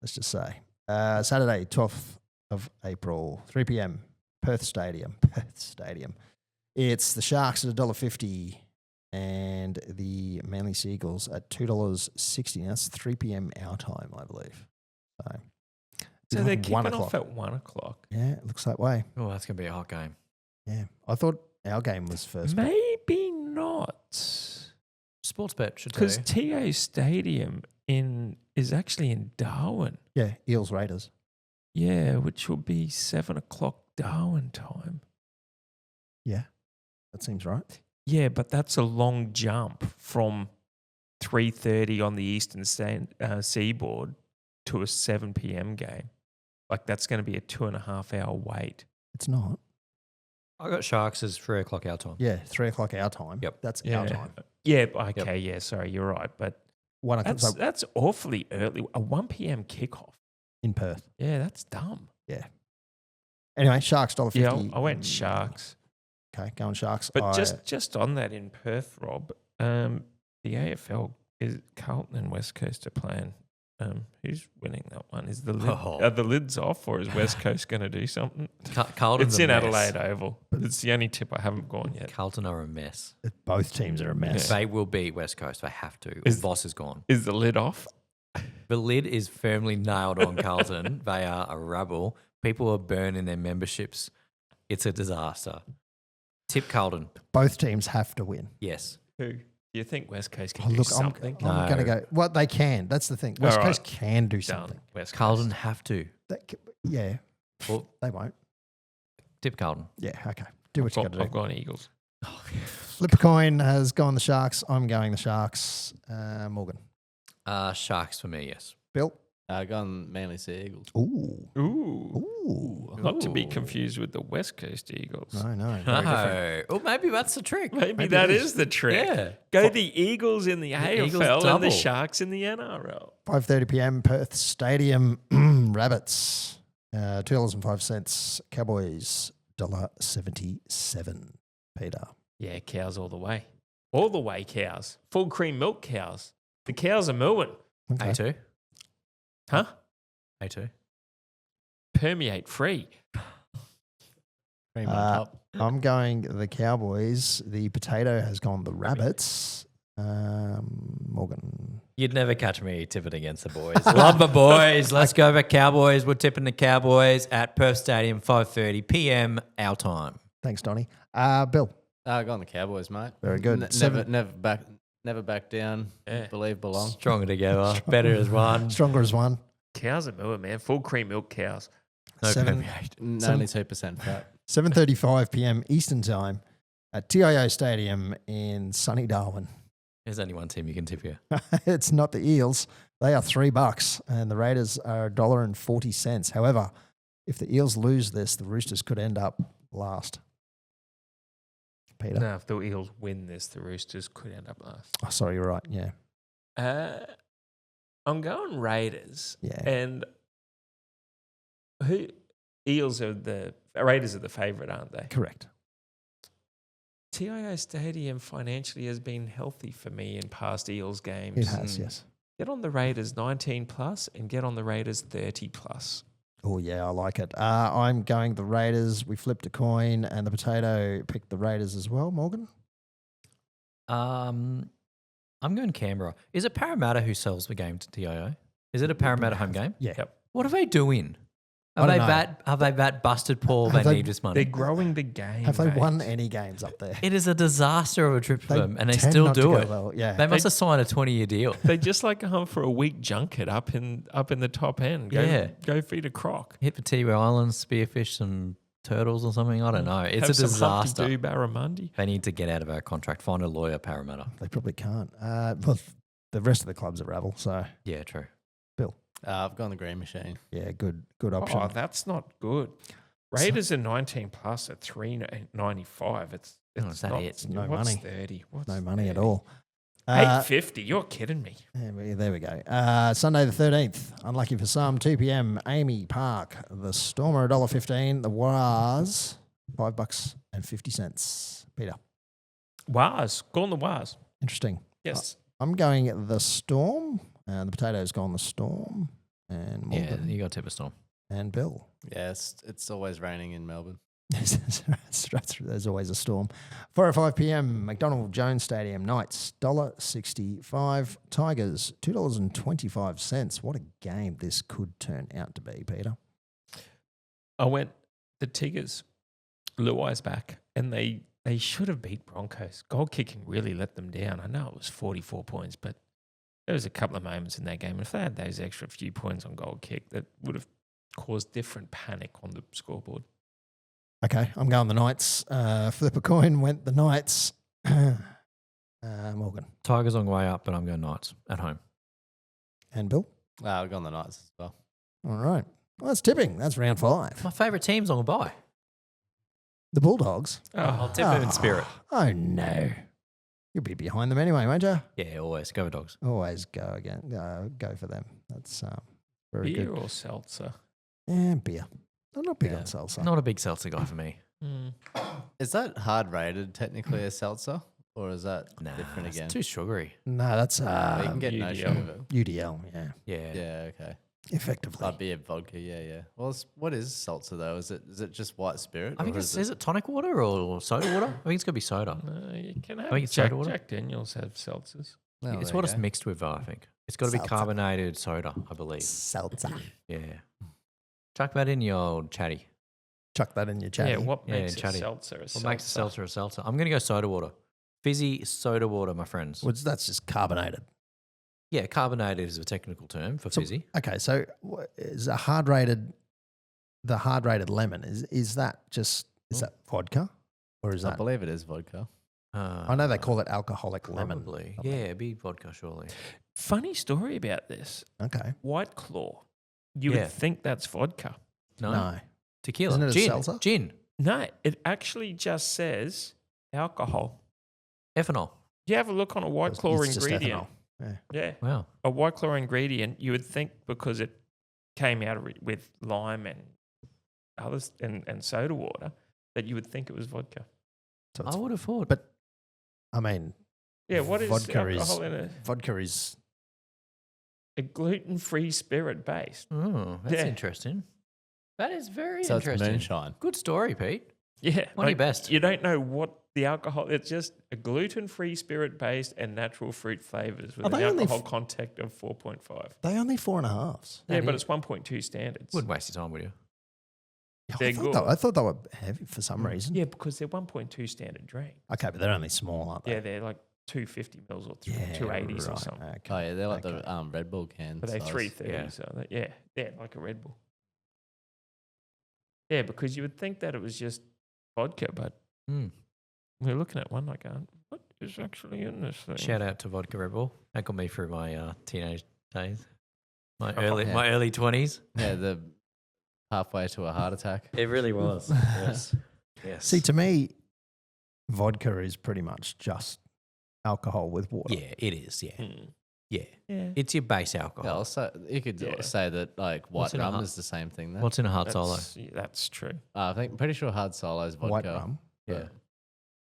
let's just say. Saturday, 12th of April, 3 p.m, Perth Stadium. It's the Sharks at $1.50 and the Manly Seagulls at $2.60. That's 3 p.m. our time, I believe. So So they're like kicking 1 off o'clock. at 1 o'clock. Yeah, it looks that way. Oh, that's going to be a hot game. Yeah, I thought our game was first. But Maybe not. Sportsbet should tell Because you. TO Stadium is actually in Darwin. yeah, Eels Raiders. Yeah, which will be 7 o'clock Darwin time. Yeah, that seems right. Yeah, but that's a long jump from 3:30 on the eastern seaboard to a 7 p.m. game. Like that's going to be a 2.5 hour wait. It's not. I got Sharks as 3 o'clock our time. Yeah, 3 o'clock our time. Yep. That's Yeah, our time. Yeah, okay, yeah, sorry, you're right. But 1 o'clock so that's awfully early. A 1 p.m. kickoff. in Perth. Yeah, that's dumb. Yeah. Anyway, Sharks $1.50. Yeah, I went Sharks. Okay, going Sharks. But just on that in Perth, Rob, the AFL is Carlton and West Coast are playing. Who's winning that one? Is the lid, Oh. are the lids off, or is West Coast going to do something? Carlton's It's a in mess. Adelaide Oval. It's the only tip I haven't gone yet. Carlton are a mess. both teams are a mess. They will beat West Coast. They have to. Is- Voss is gone. Is the lid off? The lid is firmly nailed on Carlton. They are a rabble. People are burning their memberships. It's a disaster. Tip Carlton. Both teams have to win. Yes. Who? Do you think West Coast Oh, can do look, something? I'm going to go. Well, they can. That's the thing. West All right. Coast can do Done. something. West Coast. Carlton have to. Yeah, Well, they won't. tip Carlton. Yeah, okay. Do what you got to I've do. gone Eagles. Flip a coin has gone the Sharks. I'm going the Sharks. Morgan. Sharks for me, yes. Bill. Gone Manly Sea Eagles. Ooh. Ooh. Ooh. Not to be Ooh. confused with the West Coast Eagles. No, no. Very different. No. Oh, maybe that's the trick. Maybe that is the trick. Yeah. Go the Eagles in the AFL Eagles and double. the Sharks in the NRL. 5:30 p.m. Perth Stadium. Rabbits. $2.05. Cowboys $1.77. Peter. Yeah, cows all the way. All the way cows. Full cream milk cows. The cows are mooing. Okay. A2. Huh? A2. Permeate free. Cream on Uh, top. I'm going the Cowboys. The potato has gone the Rabbits. Morgan. You'd never catch me tipping against the boys. Love the boys. Let's go for Cowboys. We're tipping the Cowboys at Perth Stadium, 5:30 p.m. our time. Thanks, Donny. Bill. Gone the Cowboys, mate. Very good. Never back down. Yeah. Believe belong. Stronger together. Better as one. Stronger as one. Cows are mooing, man. Full cream milk cows. No Seven- permeate. Only 2% fat. 7:35 p.m. Eastern Time at TIO Stadium in sunny Darwin. There's only one team you can tip here. It's not the Eels. They are $3 and the Raiders are $1.40. However, if the Eels lose this, the Roosters could end up last. Peter. No, if the Eels win this, the Roosters could end up last. Oh, sorry, you're right. Yeah. I'm going Raiders. Yeah. And Raiders are the favourite, aren't they? Correct. TIO Stadium financially has been healthy for me in past Eels games. It has, yes. Get on the Raiders 19 plus and get on the Raiders 30 plus. Oh, yeah, I like it. I'm going the Raiders. We flipped a coin and the potato picked the Raiders as well, Morgan. I'm going Canberra. Is it Parramatta who sells the game to TIO? Is it a Parramatta home game? Yeah. Yep. What are they doing? I Are don't they know. that busted poor Have they they- need this They're money? growing the game. Have they mate. won any games up there? It is a disaster of a trip for them, and they tend still not to do go it. well. Yeah. They must have signed a 20-year deal. They just like going for a week junket up in the top end. Go feed a croc. Hit the Tiwi Islands, spearfish some turtles or something. I don't know. It's Have a some disaster. Humpty Doo barramundi. They need to get out of our contract. Find a lawyer, Parramatta. They probably can't. Well, the rest of the clubs are rabble. So, Yeah, true. I've gone the Green Machine. yeah, good option. Oh, that's not good. Raiders are 19 plus at 3.95. It's is that not, it? No what's money. 30? What's No money at 30? all. 850. You're kidding me. There we go. Sunday the 13th. Unlucky for some. 2 p.m. Amy Park. The Stormer $1.15. The Wars $5.50. Peter. Waz. Going the Waz. Interesting. Yes. I'm going the Storm. The Potatoes gone the Storm. And Yeah, Morgan you got Tipper Storm. and Bill. Yeah, it's always raining in Melbourne. There's always a storm. 4:05 p.m. McDonald Jones Stadium. Knights $1.65. Tigers $2.25. What a game this could turn out to be, Peter. I went the Tigers. Luai's back, and they should have beat Broncos. Goal kicking really let them down. I know it was 44 points, but there was a couple of moments in that game. And if they had those extra few points on goal kick, that would have caused different panic on the scoreboard. Okay, I'm going the Knights. Flip a coin, went the Knights. Morgan Tigers on the way up, but I'm going Knights at home. and Bill. I've gone the Knights as well. All right. Well, that's tipping. That's round 5. My favourite team's on the bye. The Bulldogs. I'll tip them in spirit. Oh, no. You'll be behind them anyway, won't you? Yeah, always. Go with Dogs. Always go again. Go for them. That's very Beer good. or seltzer? And beer. I'm not big Yeah. on seltzer. Not a big seltzer guy for me. Is that hard rated technically a seltzer? Or is that Nah, different it's again? too sugary. No, that's You can get no UDL. sugar. of it. UDL. Yeah, Yeah. Yeah, okay. effectively. Beer, vodka, yeah. Well, what is seltzer though? Is it just white spirit? I think or is it tonic water or soda water? I think it's going to be soda. You can have think it's Jack, soda water. Jack Daniels have seltzers. Oh, It's there what you it's go. mixed with, though, I think. It's got to be Seltzer. carbonated soda, I believe. Seltzer. Yeah. Chuck that in your old chatty. Chuck that in your chatty. Yeah, what Yeah, makes a chatty. seltzer a What seltzer? makes a seltzer a seltzer? I'm going to go soda water. Fizzy soda water, my friends. That's just carbonated. Yeah, carbonated is a technical term for So- fizzy. Okay, so is the hard rated lemon? Is that that vodka, or is I that? believe it is vodka. I know they call it alcoholic lemon. Probably. Yeah, it'd be vodka, surely. Funny story about this. Okay. White Claw. You Yeah. would think that's vodka. No. Tequila. Isn't it a Gin. seltzer? Gin. No, it actually just says alcohol. Ethanol. You have a look on a White Claw It's just ingredient. ethanol. Yeah. Yeah. Wow. A White Claw ingredient, you would think because it came out of it with lime and others and soda water, that you would think it was vodka. So I it's, would have thought. but I mean, Yeah, what is Vodka is- alcohol in it? vodka is A gluten-free spirit based. Oh, that's Yeah. interesting. That is very So it's interesting. moonshine. Good story, Pete. Yeah. One of your best. You don't know what the alcohol, it's just a gluten-free spirit based and natural fruit flavors with Are an they only alcohol content of 4.5. they only 4.5s. Yeah, That but is- it's 1.2 standards. Wouldn't waste your time, would you? Yeah, They're good. I thought they were heavy for some reason. Yeah, because they're 1.2 standard drink. Okay, but they're only small, aren't they? Yeah, they're like 250 mils or Yeah, 280s or right, something. Okay. Oh yeah, they're like Okay. the Red Bull cans. But they're size. 330, so yeah, like a Red Bull. Yeah, because you would think that it was just vodka, but Mm. we're looking at one like, going, what is actually in this thing? Shout out to Vodka Red Bull. That got me through my teenage days. My Oh, early yeah. my early 20s. Yeah, the halfway to a heart attack. It really was. Yes. Yes. See, to me, vodka is pretty much just alcohol with water. Yeah, it is. Yeah. Mm. Yeah. Yeah. It's your base Yeah, alcohol. also, you could Yeah. say that like What's white in a rum hard- is the same thing. Then What's in a hard solo? That's true. I'm pretty sure hard solo is vodka. White rum. Yeah.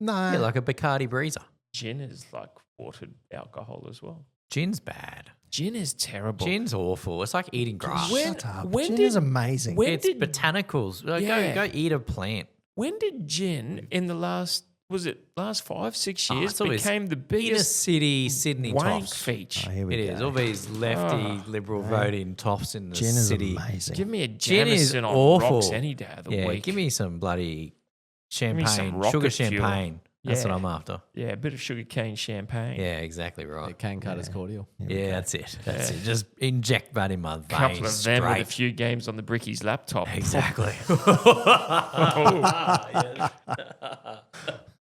No. Yeah, like a Bacardi Breezer. Gin is like watered alcohol as well. Gin's bad. Gin is terrible. Gin's awful. It's like eating grass. Shut up. when Gin did- is amazing. when- It's botanicals. Like, Yeah. go eat a plant. When did gin in the last 5-6 years it's always became the Inner biggest city Sydney wank toffs. feature? Oh, here we It go. is. All these lefty liberal voting toffs in the Gin is city. amazing. Give me a Gin is Jameson on awful. rocks any day of the Yeah, week. give me some bloody champagne, some rocket sugar fuel. champagne. That's what Yeah. I'm after. Yeah, a bit of sugarcane champagne. Yeah, exactly The right. can cutter's cordial. Yeah, that's it. That's it. Just inject that in my veins. Couple of them with a straight. few games on the Brickie's laptop. Exactly.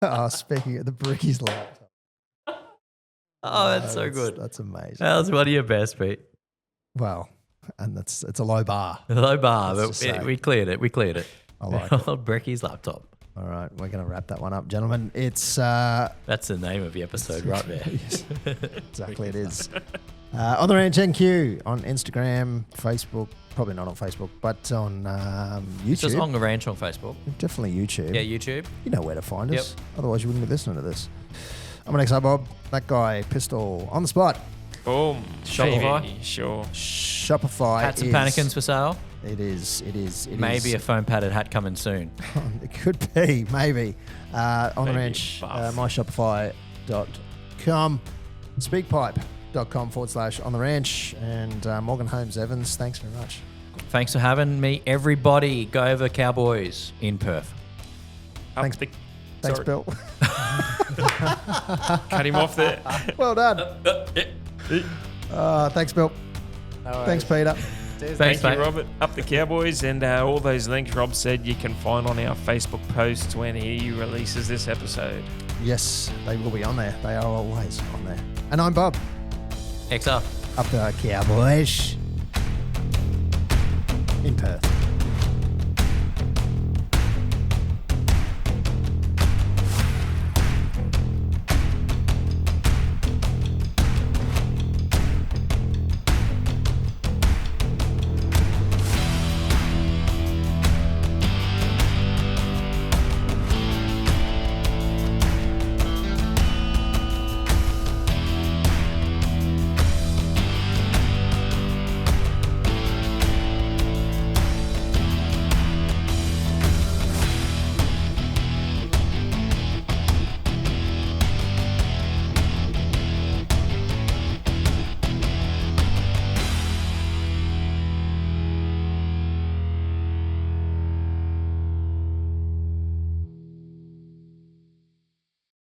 Oh, speaking of the Brickie's laptop. Oh, that's so good. That's amazing. That was one of your best, Pete. Well, and it's a low bar. Low bar, Let's but just say. we cleared it. We cleared it. I like it. Old Breckie's laptop. All right, we're going to wrap that one up, gentlemen. It's That's the name of the episode right there. exactly it is. On the Ranch NQ on Instagram, Facebook, probably not on Facebook, but on YouTube. Just on the ranch on Facebook. Definitely YouTube. Yeah, YouTube. You know where to find us. Yep. Otherwise, you wouldn't be listening to this. I'm an XR Bob. That guy, Pistol, on the spot. Boom. Shopify? Maybe, sure. Shopify. Hats and is- pannikins for sale. It is. Maybe a foam padded hat coming soon. It could be, maybe. On the Maybe ranch, buff. myshopify.com, speakpipe.com/on the ranch, and Morgan Holmes Evans. Thanks very much. Thanks for having me. Everybody, go over Cowboys in Perth. Up Thanks. the- Thanks, sorry. Bill. Cut him off there. Well done. Thanks, Bill. Thanks, Peter. Thanks, Thank mate. you, Robert. Up the Cowboys, and all those links Rob said you can find on our Facebook posts when he releases this episode. Yes, they will be on there. They are always on there. And I'm Bob. XR. Up the Cowboys in Perth.